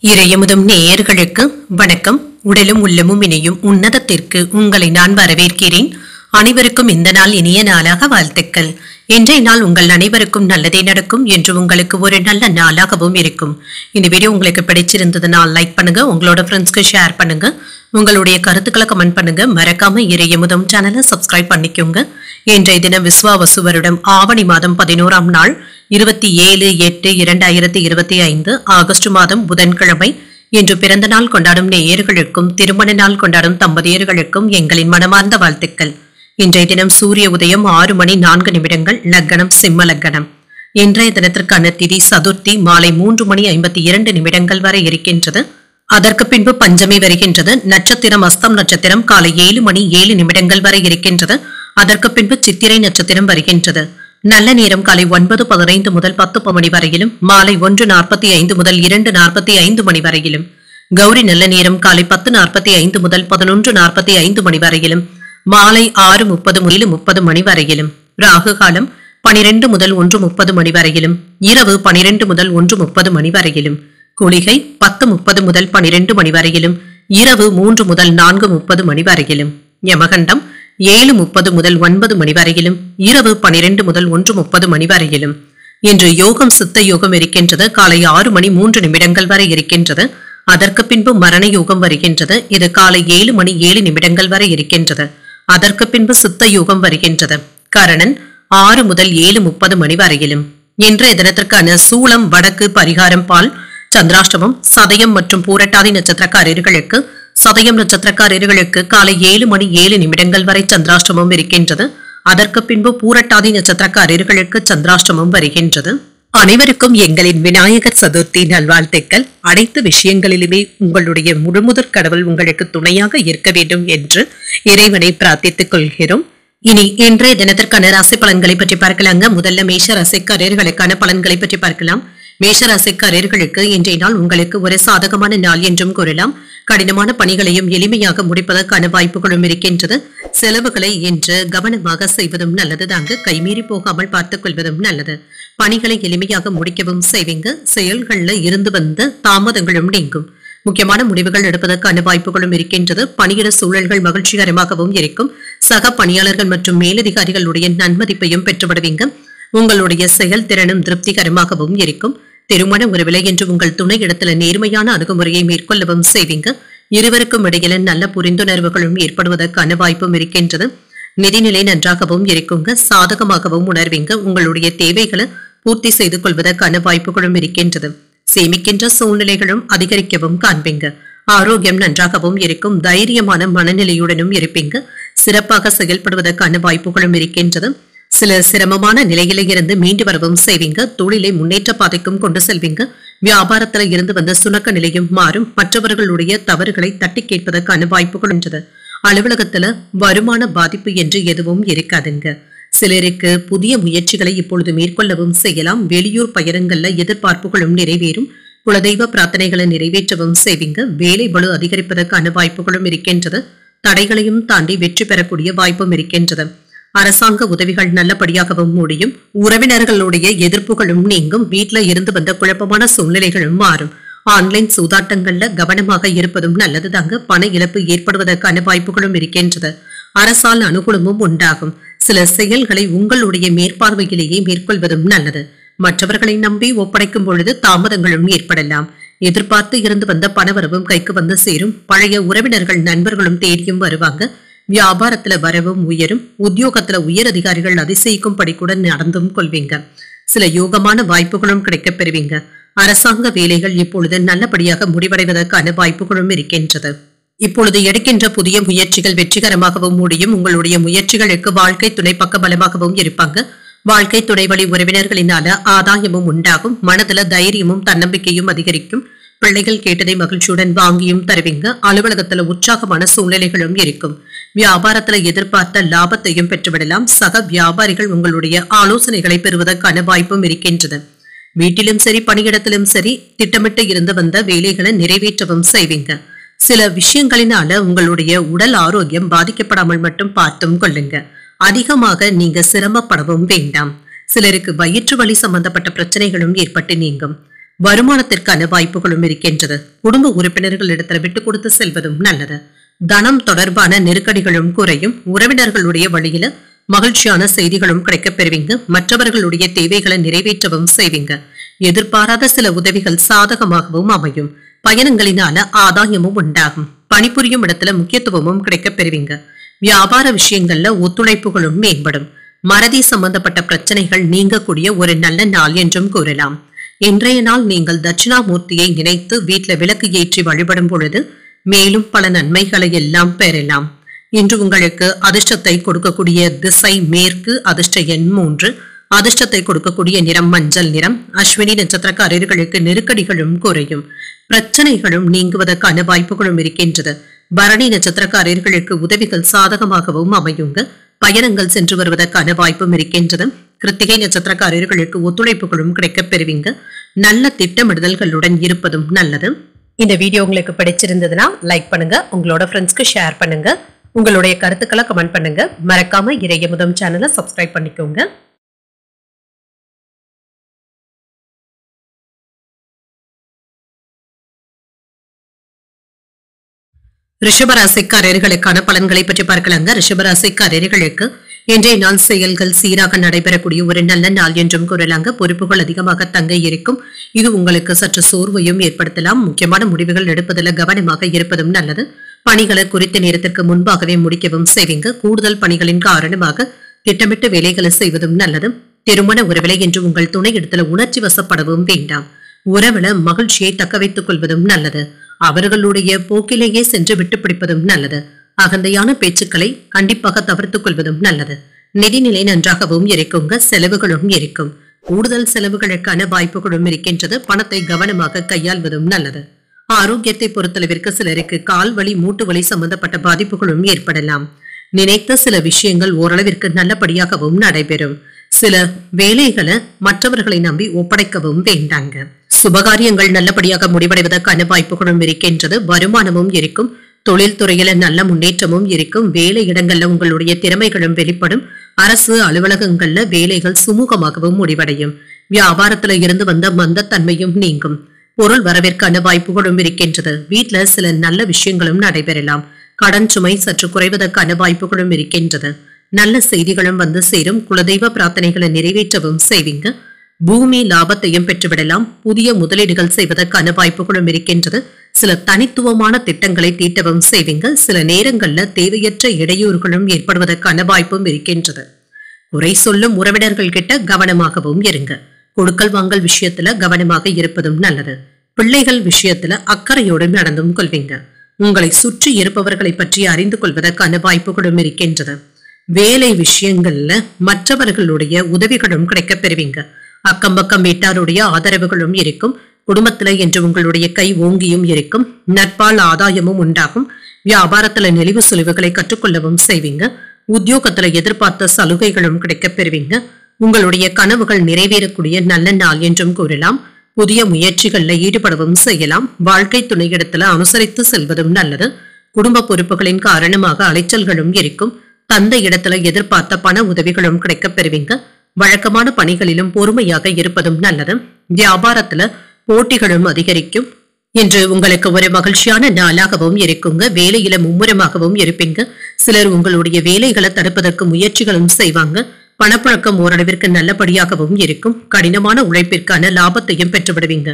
இறையமுதும் நேயர்களுக்கு வணக்கம். உடலும் உள்ளமும் இணையும் உன்னதத்திற்கு உங்களை நான் வரவேற்கிறேன். அனைவருக்கும் இந்த நாள் இனிய நாளாக வாழ்த்துக்கள். இன்றைய நாள் உங்கள் அனைவருக்கும் நல்லதே நடக்கும் என்று உங்களுக்கு ஒரு நல்ல நாளாகவும் இருக்கும். இந்த வீடியோ உங்களுக்கு பிடிச்சிருந்ததுனால் லைக் பண்ணுங்க, உங்களோட ஃப்ரெண்ட்ஸ்க்கு ஷேர் பண்ணுங்க, உங்களுடைய கருத்துக்களை கமெண்ட் பண்ணுங்க. மறக்காம இறையமுதும் சேனலை சப்ஸ்கிரைப் பண்ணிக்கோங்க. இன்றைய தினம் விஸ்வாவசு வருடம் ஆவணி மாதம் 11ஆம் நாள் 27/8/2025 ஆகஸ்ட் மாதம் புதன்கிழமை. இன்று பிறந்த நாள் கொண்டாடும் நேயர்களுக்கும் திருமண நாள் கொண்டாடும் தம்பதியர்களுக்கும் எங்களின் மனமார்ந்த வாழ்த்துக்கள். இன்றைய தினம் சூரிய உதயம் 6:04 லக்னம் சிம்ம லக்னம். இன்றைய தினத்திற்கான திதி சதுர்த்தி மாலை 3:52 வரை இருக்கின்றது. அதற்கு பின்பு பஞ்சமி வருகின்றது. நட்சத்திரம் அஸ்தம் நட்சத்திரம் காலை 7:07 வரை இருக்கின்றது. அதற்கு பின்பு சித்திரை நட்சத்திரம் வருகின்றது. நல்ல நேரம் காலை 9:15 முதல் 10 மணி வரையிலும், மாலை 1:45 முதல் 2:45 மணி வரையிலும். கௌரி நல்ல நேரம் காலை 10:45 முதல் 11:45 மணி வரையிலும், மாலை 6:30 முதல் 7:30 மணி வரையிலும். ராகு காலம் 12 முதல் 1:30 மணி வரையிலும், இரவு 12 முதல் 1:30 மணி வரையிலும். குளிகை 10:30 முதல் 12 மணி வரையிலும், இரவு 3 முதல் 4:30 மணி வரையிலும். யமகண்டம் 7:30 முதல் 9 மணி வரையிலும், இரவு 12 முதல் 1:30 மணி வரையிலும். இன்று யோகம் சித்த யோகம் இருக்கின்றது. காலை 6:03 வரை இருக்கின்றது. அதற்கு பின்பு மரண யோகம் வருகின்றது. இது காலை 7:07 வரை இருக்கின்றது. அதற்கு பின்பு சித்த யோகம் வருகின்றது. கரணன் 6 முதல் 7:30 மணி வரையிலும். இன்றைய தினத்திற்கான சூளம் வடக்கு, பரிகாரம் பால். சந்திராஷ்டமம் சதயம் மற்றும் பூரட்டாதி நட்சத்திரக்காரர்களுக்கு சதயம் நட்சத்திரக்காரர்களுக்கு காலை 7:07 வரை சந்திராஷ்டமம் இருக்கின்றது. அதற்கு பின்பு பூரட்டாதி நட்சத்திரக்காரர்களுக்கு சந்திராஷ்டமம் வருகின்றது. அனைவருக்கும் எங்களின் விநாயகர் சதுர்த்தி நல்வாழ்த்துக்கள். அனைத்து விஷயங்களிலுமே உங்களுடைய முழுமுதற் கடவுள் உங்களுக்கு துணையாக இருக்க வேண்டும் என்று இறைவனை பிரார்த்தித்துக் கொள்கிறோம். இனி இன்றைய தினத்திற்கான ராசி பலன்களை பற்றி பார்க்கலாங்க. முதல்ல மேஷ ராசிக்காரர்களுக்கான பலன்களை பற்றி பார்க்கலாம். மேஷ ராசிக்காரர்களுக்கு இன்றைய நாள் உங்களுக்கு ஒரு சாதகமான நாள் என்றும் கூறலாம். கடினமான பணிகளையும் எளிமையாக முடிப்பதற்கான வாய்ப்புகளும் இருக்கின்றது. செலவுகளை இன்று கவனமாக செய்வதும் நல்லது தாங்க. கைமீறி போகாமல் பார்த்துக் கொள்வதும் நல்லது. பணிகளை எளிமையாக முடிக்கவும் செய்வீங்க. செயல்கள்ல இருந்து வந்த தாமதங்களும் நீங்கும். முக்கியமான முடிவுகள் எடுப்பதற்கான வாய்ப்புகளும் இருக்கின்றது. பணியிட சூழல்கள் மகிழ்ச்சிகரமாகவும் இருக்கும். சக பணியாளர்கள் மற்றும் மேலதிகாரிகளுடைய நன்மதிப்பையும் பெற்றுவிடுவீங்க. உங்களுடைய செயல்திறனும் திருப்திகரமாகவும் இருக்கும். திருமண உறவிலை என்று உங்கள் துணை இடத்துல நேர்மையான அணுகுமுறையை மேற்கொள்ளவும் செய்வீங்க. இருவருக்கும் இடையில நல்ல புரிந்துணர்வுகளும் ஏற்படுவதற்கான வாய்ப்பும் இருக்கின்றது. நிதிநிலை நன்றாகவும் இருக்குங்க. சாதகமாகவும் உணர்வீங்க. உங்களுடைய தேவைகளை பூர்த்தி செய்து கொள்வதற்கான வாய்ப்புகளும் இருக்கின்றது. சேமிக்கின்ற சூழ்நிலைகளும் அதிகரிக்கவும் காண்பீங்க. ஆரோக்கியம் நன்றாகவும் இருக்கும். தைரியமான மனநிலையுடனும் இருப்பீங்க. சிறப்பாக செயல்படுவதற்கான வாய்ப்புகளும் இருக்கின்றது. சில சிரமமான நிலையில இருந்து மீண்டு வரவும் செய்வீங்க. தொழிலை முன்னேற்ற பாதைக்கும் கொண்டு செல்வீங்க. வியாபாரத்துல இருந்து வந்த சுணக்க நிலையும் மாறும். மற்றவர்களுடைய தவறுகளை தட்டி கேட்பதற்கான வாய்ப்புகள் என்றது. அலுவலகத்துல வருமான பாதிப்பு என்று எதுவும் இருக்காதுங்க. சிலருக்கு புதிய முயற்சிகளை இப்பொழுது மேற்கொள்ளவும் செய்யலாம். வெளியூர் பயணங்கள்ல எதிர்பார்ப்புகளும் நிறைவேறும். குலதெய்வ பிரார்த்தனைகளை நிறைவேற்றவும் செய்வீங்க. வேலை பளு அதிகரிப்பதற்கான வாய்ப்புகளும் இருக்கின்றது. தடைகளையும் தாண்டி வெற்றி பெறக்கூடிய வாய்ப்பும் இருக்கின்றது. அரசாங்க உதவிகள் நல்லபடியாகவும் முடியும். உறவினர்களுடைய எதிர்ப்புகளும் நீங்கும். வீட்டில இருந்து வந்த குழப்பமான சூழ்நிலைகளும் மாறும். ஆன்லைன் சூதாட்டங்கள்ல கவனமாக இருப்பதும் நல்லது தாங்க. பண இழப்பு ஏற்படுவதற்கான வாய்ப்புகளும் இருக்கின்றது. அரசால் அனுகூலமும் உண்டாகும். சில செயல்களை உங்களுடைய மேற்பார்வையிலேயே மேற்கொள்வதும் நல்லது. மற்றவர்களை நம்பி ஒப்படைக்கும் பொழுது தாமதங்களும் ஏற்படலாம். எதிர்பார்த்து இருந்து வந்த பணவரவும் கைக்கு வந்து சேரும். பழைய உறவினர்கள் நண்பர்களும் தேடியும் வருவாங்க. வியாபாரத்துல வரவும் உயரும். உத்தியோகத்துல உயர் அதிகாரிகள் அதிசயிக்கும்படி கூட நடந்தும் கொள்வீங்க. சில யோகமான வாய்ப்புகளும் கிடைக்கப் பெறுவீங்க. அரசாங்க வேலைகள் இப்பொழுது நல்லபடியாக முடிவடைவதற்கான வாய்ப்புகளும் இருக்கின்றது. இப்பொழுது எடுக்கின்ற புதிய முயற்சிகள் வெற்றிகரமாகவும் முடியும். உங்களுடைய முயற்சிகளுக்கு வாழ்க்கை துணை பக்க பலமாகவும் இருப்பாங்க. வாழ்க்கை துணை வழி உறவினர்களினால ஆதாயமும் உண்டாகும். மனதுல தைரியமும் தன்னம்பிக்கையும் அதிகரிக்கும். பிள்ளைகள் கேட்டதை மகிழ்ச்சியுடன் வாங்கியும் தருவீங்க. அலுவலகத்துல உற்சாகமான சூழ்நிலைகளும் இருக்கும். வியாபாரத்துல எதிர்பார்த்த லாபத்தையும் பெற்றுவிடலாம். சக வியாபாரிகள் உங்களுடைய ஆலோசனைகளை பெறுவதற்கான வாய்ப்பும் இருக்கின்றது. வீட்டிலும் சரி பணியிடத்திலும் சரி திட்டமிட்டு இருந்து வந்த வேலைகளை நிறைவேற்றவும் செய்வீங்க. சில விஷயங்களினால உங்களுடைய உடல் ஆரோக்கியம் பாதிக்கப்படாமல் மட்டும் பார்த்தும் கொள்ளுங்க. அதிகமாக நீங்க சிரமப்படவும் வேண்டாம். சிலருக்கு வயிற்று வலி சம்பந்தப்பட்ட பிரச்சனைகளும் ஏற்பட்டு நீங்கும். வருமானத்திற்கான வாய்ப்புகளும் இருக்கின்றது. குடும்ப உறுப்பினர்களிடத்தில் விட்டுக் கொடுத்து செல்வதும் நல்லது. தனம் தொடர்பான நெருக்கடிகளும் குறையும். உறவினர்களுடைய வழியில மகிழ்ச்சியான செய்திகளும் கிடைக்கப் பெறுவீங்க. மற்றவர்களுடைய தேவைகளை நிறைவேற்றவும் செய்வீங்க. எதிர்பாராத சில உதவிகள் சாதகமாகவும் அமையும். பயணங்களினால ஆதாயமும் உண்டாகும். பணிபுரியும் இடத்துல முக்கியத்துவமும் கிடைக்கப் பெறுவீங்க. வியாபார விஷயங்கள்ல ஒத்துழைப்புகளும் மேம்படும். மறதி சம்பந்தப்பட்ட பிரச்சனைகள் நீங்கக்கூடிய ஒரு நல்ல நாள் என்றும் கூறலாம். இன்றைய நாள் நீங்கள் தட்சிணாமூர்த்தியை நினைத்து வீட்டுல விளக்கு ஏற்றி வழிபடும் பொழுது மேலும் பல நன்மைகளை எல்லாம் பெறலாம். இன்று உங்களுக்கு அதிர்ஷ்டத்தை கொடுக்கக்கூடிய திசை மேற்கு. அதிர்ஷ்ட எண் 3. அதிர்ஷ்டத்தை கொடுக்கக்கூடிய நிறம் மஞ்சள் நிறம். அஸ்வினி நட்சத்திரக்காரர்களுக்கு நெருக்கடிகளும் குறையும். பிரச்சனைகளும் நீங்குவதற்கான வாய்ப்புகளும் இருக்கின்றது. பரணி நட்சத்திரக்காரர்களுக்கு உதவிகள் சாதகமாகவும் அமையுங்க. பயணங்கள் சென்று வருவதற்கான வாய்ப்பும் இருக்கின்றது. கிருத்திகை நட்சத்திரக்காரர்களுக்கு ஒத்துழைப்புகளும் கிடைக்கப் பெறுவீங்க. நல்ல திட்டமிடுதல்களுடன் இருப்பதும் நல்லது. இந்த வீடியோ உங்களுக்கு பிடிச்சிருந்ததுன்னா லைக் பண்ணுங்க. உங்களோட ஃப்ரெண்ட்ஸ்க்கு ஷேர் பண்ணுங்க. உங்களுடைய கருத்துக்களை கமெண்ட் பண்ணுங்க. மறக்காம இறையமுதம் சேனலை சப்ஸ்கிரைப் பண்ணிக்கோங்க. ரிஷபராசிக்காரர்களுக்கான பலன்களை பற்றி பார்க்கலாங்க. ரிஷபராசிக்காரர்களுக்கு இன்றைய நாள் செயல்கள் சீராக நடைபெறக்கூடிய ஒரு நல்ல நாள் என்றும் கூறலாங்க. பொறுப்புகள் அதிகமாக தங்க இருக்கும். இது உங்களுக்கு சற்று சோர்வையும் ஏற்படுத்தலாம். முக்கியமான முடிவுகள் எடுப்பதில் கவனமாக இருப்பதும் நல்லது. பணிகளை குறித்த நேரத்திற்கு முன்பாகவே முடிக்கவும் செய்வீங்க. கூடுதல் பணிகளின் காரணமாக திட்டமிட்டு வேலைகளை செய்வதும் நல்லது. திருமண உறவிலை என்று உங்கள் துணை இடத்துல உணர்ச்சி வசப்படவும் வேண்டாம். உறவுல மகிழ்ச்சியை தக்க வைத்துக் கொள்வதும் நல்லது. அவர்களுடைய போக்கிலேயே சென்று விட்டு பிடிப்பதும் நல்லது. அகந்தையான பேச்சுக்களை கண்டிப்பாக தவிர்த்துக் கொள்வதும் நல்லது. நிதிநிலை நன்றாகவும் இருக்குங்க. செலவுகளும் இருக்கும். கூடுதல் செலவுகளுக்கான வாய்ப்புகளும் இருக்கின்றது. பணத்தை கவனமாக கையாள்வதும் நல்லது. ஆரோக்கியத்தை பொறுத்தளவிற்கு சிலருக்கு கால் வலி மூட்டு வலி சம்பந்தப்பட்ட பாதிப்புகளும் ஏற்படலாம். நினைத்த சில விஷயங்கள் ஓரளவிற்கு நல்லபடியாகவும் நடைபெறும். சில வேலைகளை மற்றவர்களை நம்பி ஒப்படைக்கவும் வேண்டாங்க. சுபகாரியங்கள் நல்லபடியாக முடிவடைவதற்கான வாய்ப்புகளும் இருக்கின்றது. வருமானமும் இருக்கும். தொழில்துறையில நல்ல முன்னேற்றமும் இருக்கும். வேலை இடங்கள்ல உங்களுடைய திறமைகளும் வெளிப்படும். அரசு அலுவலகங்கள்ல வேலைகள் சுமூகமாகவும் முடிவடையும். வியாபாரத்துல இருந்து வந்த மந்தத்தன்மையும் நீங்கும். பொருள் வரவிற்கான வாய்ப்புகளும் இருக்கின்றது. வீட்டுல சில நல்ல விஷயங்களும் நடைபெறலாம். கடன் சுமை சற்று குறைவதற்கான வாய்ப்புகளும் இருக்கின்றது. நல்ல செய்திகளும் வந்து சேரும். குலதெய்வ பிரார்த்தனைகளை நிறைவேற்றவும் செய்வீங்க. பூமி லாபத்தையும் பெற்றுவிடலாம். புதிய முதலீடுகள் செய்வதற்கான வாய்ப்புகளும் இருக்கின்றது. சில தனித்துவமான திட்டங்களை தீட்டவும் செய்வீங்க. சில நேரங்கள்ல தேவையற்ற இடையூறுகளும் ஏற்படுவதற்கான வாய்ப்பும் இருக்கின்றது. குறை சொல்லும் உறவினர்கள் கிட்ட கவனமாகவும் இருங்க. கொடுக்கல் வாங்கல் விஷயத்துல கவனமாக இருப்பதும் நல்லது. பிள்ளைகள் விஷயத்துல அக்கறையோடு நடந்தும் கொள்வீங்க. உங்களை சுற்றி இருப்பவர்களை பற்றி அறிந்து கொள்வதற்கான வாய்ப்புகளும் இருக்கின்றது. வேலை விஷயங்கள்ல மற்றவர்களுடைய உதவிகளும் கிடைக்கப் பெறுவீங்க. அக்கம் பக்கம் வீட்டாருடைய ஆதரவுகளும் இருக்கும். குடும்பத்துல என்று உங்களுடைய கை ஓங்கியும் இருக்கும். நட்பால் ஆதாயமும் உண்டாகும். வியாபாரத்துல நெளிவு சுழிவுகளை கற்றுக்கொள்ளவும் செய்வீங்க. உத்தியோகத்துல எதிர்பார்த்த சலுகைகளும் கிடைக்கப் பெறுவீங்க. உங்களுடைய கனவுகள் நிறைவேறக்கூடிய நல்ல நாள் என்றும் கூறலாம். புதிய முயற்சிகள்ல ஈடுபடவும் செய்யலாம். வாழ்க்கை துணையிடத்துல அனுசரித்து செல்வதும் நல்லது. குடும்ப பொறுப்புகளின் காரணமாக அலைச்சல்களும் இருக்கும். தந்தை இடத்துல எதிர்பார்த்த பண உதவிகளும் கிடைக்கப் பெறுவீங்க. வழக்கமான பணிகளிலும் பொறுமையாக இருப்பதும் நல்லது. வியாபாரத்துல போட்டிகளும் அதிகரிக்கும். இன்று உங்களுக்கு ஒரு மகிழ்ச்சியான நாளாகவும் இருக்குங்க. வேலையில மும்முரமாகவும் இருப்பீங்க. சிலர் உங்களுடைய வேலைகளை தடுப்பதற்கு முயற்சிகளும் செய்வாங்க. பணப்பழக்கம் ஓரளவிற்கு நல்லபடியாகவும் இருக்கும். கடினமான உழைப்பிற்கான லாபத்தையும் பெற்றுவிடுவீங்க.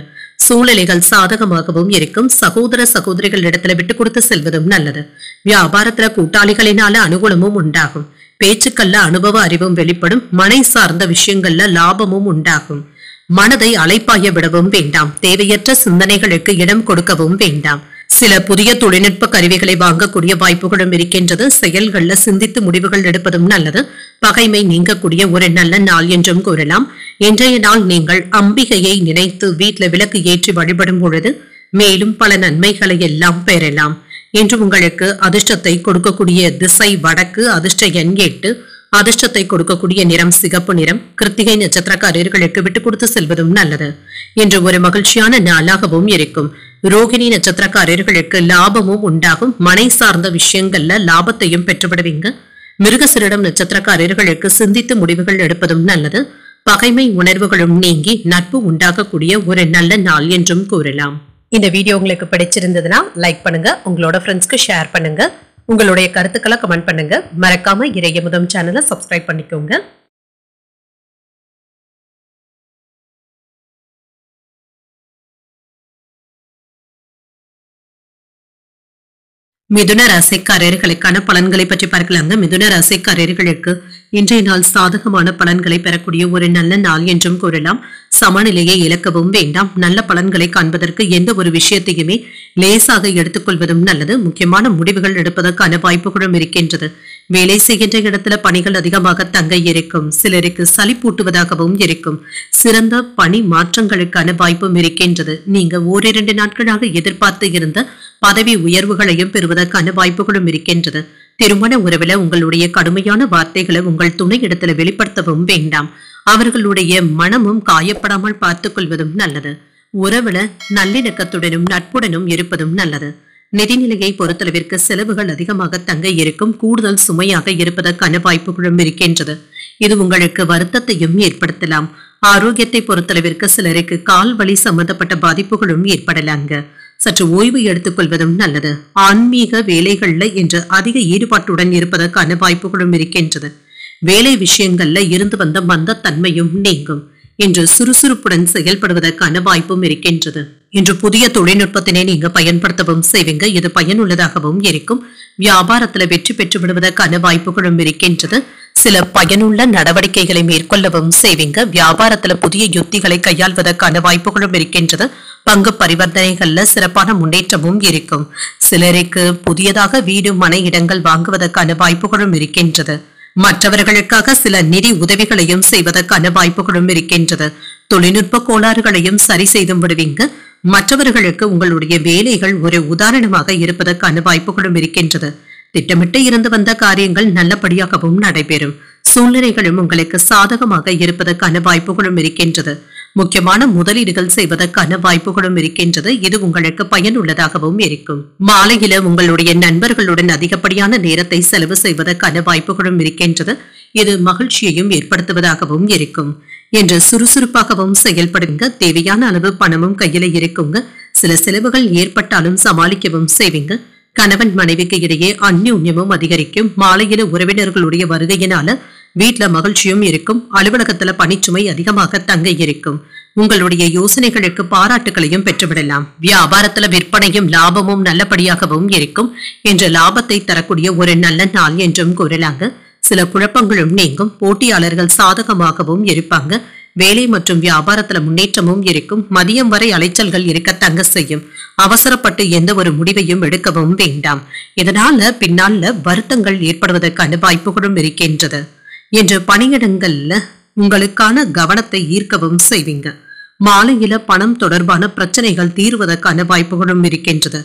சூழ்நிலைகள் சாதகமாகவும் இருக்கும். சகோதர சகோதரிகள் இடத்துல விட்டு கொடுத்து செல்வதும் நல்லது. வியாபாரத்துல கூட்டாளிகளினால அனுகூலமும் உண்டாகும். பேச்சுக்கள்ல அனுபவ அறிவும் வெளிப்படும். மனை சார்ந்த விஷயங்கள்ல லாபமும் உண்டாகும். மனதை அலைப்பாய விடவும் வேண்டாம். தேவையற்ற சிந்தனைகளுக்கு இடம் கொடுக்கவும் வேண்டாம். சில புதிய தொழில்நுட்ப கருவிகளை வாங்கக்கூடிய வாய்ப்புகளும் இருக்கின்றது. செயல்கள்ல சிந்தித்து முடிவுகள் எடுப்பதும் நல்லது. பகைமை நீங்கக்கூடிய ஒரு நல்ல நாள் என்றும் கூறலாம். இன்றைய நாள் நீங்கள் அம்பிகையை நினைத்து வீட்டுல விளக்கு ஏற்றி வழிபடும் பொழுது மேலும் பல நன்மைகளை எல்லாம் பெறலாம். இன்று உங்களுக்கு அதிர்ஷ்டத்தை கொடுக்கக்கூடிய திசை வடக்கு. அதிர்ஷ்ட எண் 8. அதிர்ஷ்டத்தை கொடுக்கக்கூடிய நிறம் சிகப்பு நிறம். கிருத்திகை நட்சத்திரக்காரர்களுக்கு விட்டுக் கொடுத்து செல்வதும் நல்லது. இன்று ஒரு மகிழ்ச்சியான நாளாகவும் இருக்கும். ரோகிணி நட்சத்திரக்காரர்களுக்கு லாபமும் உண்டாகும். மனை சார்ந்த விஷயங்கள்ல லாபத்தையும் பெற்றுவிடுவீங்க. மிருகசீரிடம் நட்சத்திரக்காரர்களுக்கு சிந்தித்து முடிவுகள் எடுப்பதும் நல்லது. பகைமை உணர்வுகளும் நீங்கி நட்பு உண்டாகக்கூடிய ஒரு நல்ல நாள் என்றும் கூறலாம். இந்த வீடியோ உங்களுக்கு பிடிச்சிருந்ததுன்னா லைக் பண்ணுங்க, உங்களோட ஃப்ரெண்ட்ஸ்க்கு ஷேர் பண்ணுங்க, உங்களுடைய கருத்துக்களை கமெண்ட் பண்ணுங்க. மறக்காம இறையமுதம் சேனலை சப்ஸ்கிரைப் பண்ணிக்கோங்க. மிதுன ராசிக்காரர்களுக்கான பலன்களை பற்றி பார்க்கலாங்க. மிதுன ராசிக்காரர்களுக்கு இன்றைய நாள் சாதகமான பலன்களை பெறக்கூடிய ஒரு நல்ல நாள் என்றும் கூறலாம். சமநிலையை இழக்கவும் வேண்டாம். நல்ல பலன்களை காண்பதற்கு எந்த ஒரு விஷயத்தையுமே லேசாக எடுத்துக்கொள்வதும் நல்லது. முக்கியமான முடிவுகள் எடுப்பதற்கான வாய்ப்புகளும் இருக்கின்றது. வேலை செய்கின்ற இடத்துல பணிகள் அதிகமாக தங்க இருக்கும். சிலருக்கு சலிப்பூட்டுவதாகவும் இருக்கும். சிறந்த பணி மாற்றங்களுக்கான வாய்ப்பும் இருக்கின்றது. நீங்க ஓரிரண்டு நாட்களாக எதிர்பார்த்து இருந்த பதவி உயர்வுகளையும் பெறுவதற்கான வாய்ப்புகளும் இருக்கின்றது. திருமண உறவுல உங்களுடைய கடுமையான வார்த்தைகளை உங்கள் துணை இடத்துல வெளிப்படுத்தவும் வேண்டாம். அவர்களுடைய மனமும் காயப்படாமல் பார்த்துக் கொள்வதும் நல்லது. உறவுல நல்லிணக்கத்துடனும் நட்புடனும் இருப்பதும் நல்லது. நிதிநிலையை பொறுத்தளவிற்கு செலவுகள் அதிகமாக தங்க இருக்கும். கூடுதல் சுமையாக இருப்பதற்கான வாய்ப்புகளும் இருக்கின்றது. இது உங்களுக்கு வருத்தத்தையும் ஏற்படுத்தலாம். ஆரோக்கியத்தை பொறுத்தளவிற்கு சிலருக்கு கால் வலி சம்பந்தப்பட்ட பாதிப்புகளும் ஏற்படலாங்க. சற்று ஓய்வு எடுத்துக் கொள்வதும் நல்லது. ஆன்மீக வேலைகள்ல இன்று அதிக ஈடுபாட்டுடன் இருப்பதற்கான வாய்ப்புகளும் இருக்கின்றது. வேலை விஷயங்கள்ல இருந்து வந்த மந்தத்தன்மையும் நீங்கும். இன்று சுறுசுறுப்புடன் செயல்படுவதற்கான வாய்ப்பும் இருக்கின்றது. இன்று புதிய தொழில்நுட்பத்தினை நீங்க பயன்படுத்தவும் செய்வீங்க. இது பயனுள்ளதாகவும் இருக்கும். வியாபாரத்துல வெற்றி பெற்று விடுவதற்கான வாய்ப்புகளும் இருக்கின்றது. சில பயனுள்ள நடவடிக்கைகளை மேற்கொள்ளவும் செய்வீங்க. வியாபாரத்துல புதிய யுத்திகளை கையாள்வதற்கான வாய்ப்புகளும் இருக்கின்றது. பங்கு பரிவர்த்தனைகள்ல சிறப்பான முன்னேற்றமும் இருக்கும். சிலருக்கு புதியதாக வீடு மனை இடங்கள் வாங்குவதற்கான வாய்ப்புகளும் இருக்கின்றது. மற்றவர்களுக்காக சில நிதி உதவிகளையும் செய்வதற்கான வாய்ப்புகளும் இருக்கின்றது. தொழில்நுட்ப கோளாறுகளையும் சரி செய்து விடுவீங்க. மற்றவர்களுக்கு உங்களுடைய வேலைகள் ஒரு உதாரணமாக இருப்பதற்கான வாய்ப்புகளும் இருக்கின்றது. திட்டமிட்டு இருந்து வந்த காரியங்கள் நல்லபடியாகவும் நடைபெறும். சூழ்நிலைகளும் உங்களுக்கு சாதகமாக இருப்பதற்கான வாய்ப்புகளும் இருக்கின்றது. முக்கியமான முதலீடுகள் செய்வதற்கான வாய்ப்புகளும் இருக்கின்றது. இது உங்களுக்கு பயனுள்ளதாகவும் இருக்கும். மாலையில உங்களுடைய நண்பர்களுடன் அதிகப்படியான நேரத்தை செலவு செய்வதற்கான வாய்ப்புகளும் இருக்கின்றது. இது மகிழ்ச்சியையும் ஏற்படுத்துவதாகவும் இருக்கும். என்று சுறுசுறுப்பாகவும் செயல்படுங்க. தேவையான அளவு பணமும் கையில இருக்குங்க. சில செலவுகள் ஏற்பட்டாலும் சமாளிக்கவும் செய்வீங்க. கணவன் மனைவிக்கு இடையே அந்யோன்யமும் அதிகரிக்கும். மாலையில உறவினர்களுடைய வருகையினால வீட்டுல மகிழ்ச்சியும் இருக்கும். அலுவலகத்துல பணிச்சுமை அதிகமாக தங்க இருக்கும். உங்களுடைய யோசனைகளுக்கு பாராட்டுகளையும் பெற்றுவிடலாம். வியாபாரத்துல விற்பனையும் லாபமும் நல்லபடியாகவும் இருக்கும். என்ற லாபத்தை தரக்கூடிய ஒரு நல்ல நாள் என்றும் கூறலாங்க. சில குழப்பங்களும் நீங்கும். போட்டியாளர்கள் சாதகமாகவும் இருப்பாங்க. வேலை மற்றும் வியாபாரத்துல முன்னேற்றமும் இருக்கும். மதியம் வரை அலைச்சல்கள் இருக்க தங்க செய்யும். அவசரப்பட்டு எந்த ஒரு முடிவையும் எடுக்கவும் வேண்டாம். இதனால பின்னால வருத்தங்கள் ஏற்படுவதற்கான வாய்ப்புகளும் இருக்கின்றது. என்று பணியிடங்கள்ல உங்களுக்கான கவனத்தை ஈர்க்கவும் செய்வீங்க. மாலையில பணம் தொடர்பான பிரச்சனைகள் தீர்வதற்கான வாய்ப்புகளும் இருக்கின்றது.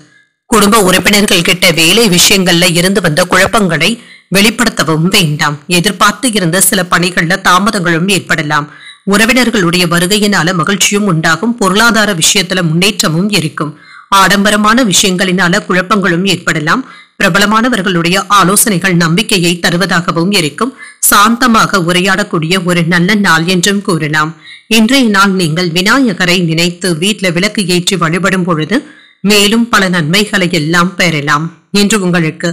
குடும்ப உறுப்பினர்கள் கிட்ட வேலை விஷயங்கள்ல இருந்து வந்த குழப்பங்களை வெளிப்படுத்தவும் வேண்டாம். எதிர்பார்த்து இருந்த சில பணிகள்ல தாமதங்களும் ஏற்படலாம். உறவினர்களுடைய வருகையினால மகிழ்ச்சியும் உண்டாகும். பொருளாதார விஷயத்துல முன்னேற்றமும் இருக்கும். ஆடம்பரமான விஷயங்களினால குழப்பங்களும் ஏற்படலாம். பிரபலமானவர்களுடைய ஆலோசனைகள் நம்பிக்கையை தருவதாகவும் இருக்கும். சாந்தமாக உரையாடக்கூடிய ஒரு நல்ல நாள் என்றும் கூறலாம். இன்றைய நாள் நீங்கள் விநாயகரை நினைத்து வீட்டுல விளக்கு ஏற்றி வழிபடும் பொழுது மேலும் பல நன்மைகளை எல்லாம் பெறலாம். இன்று உங்களுக்கு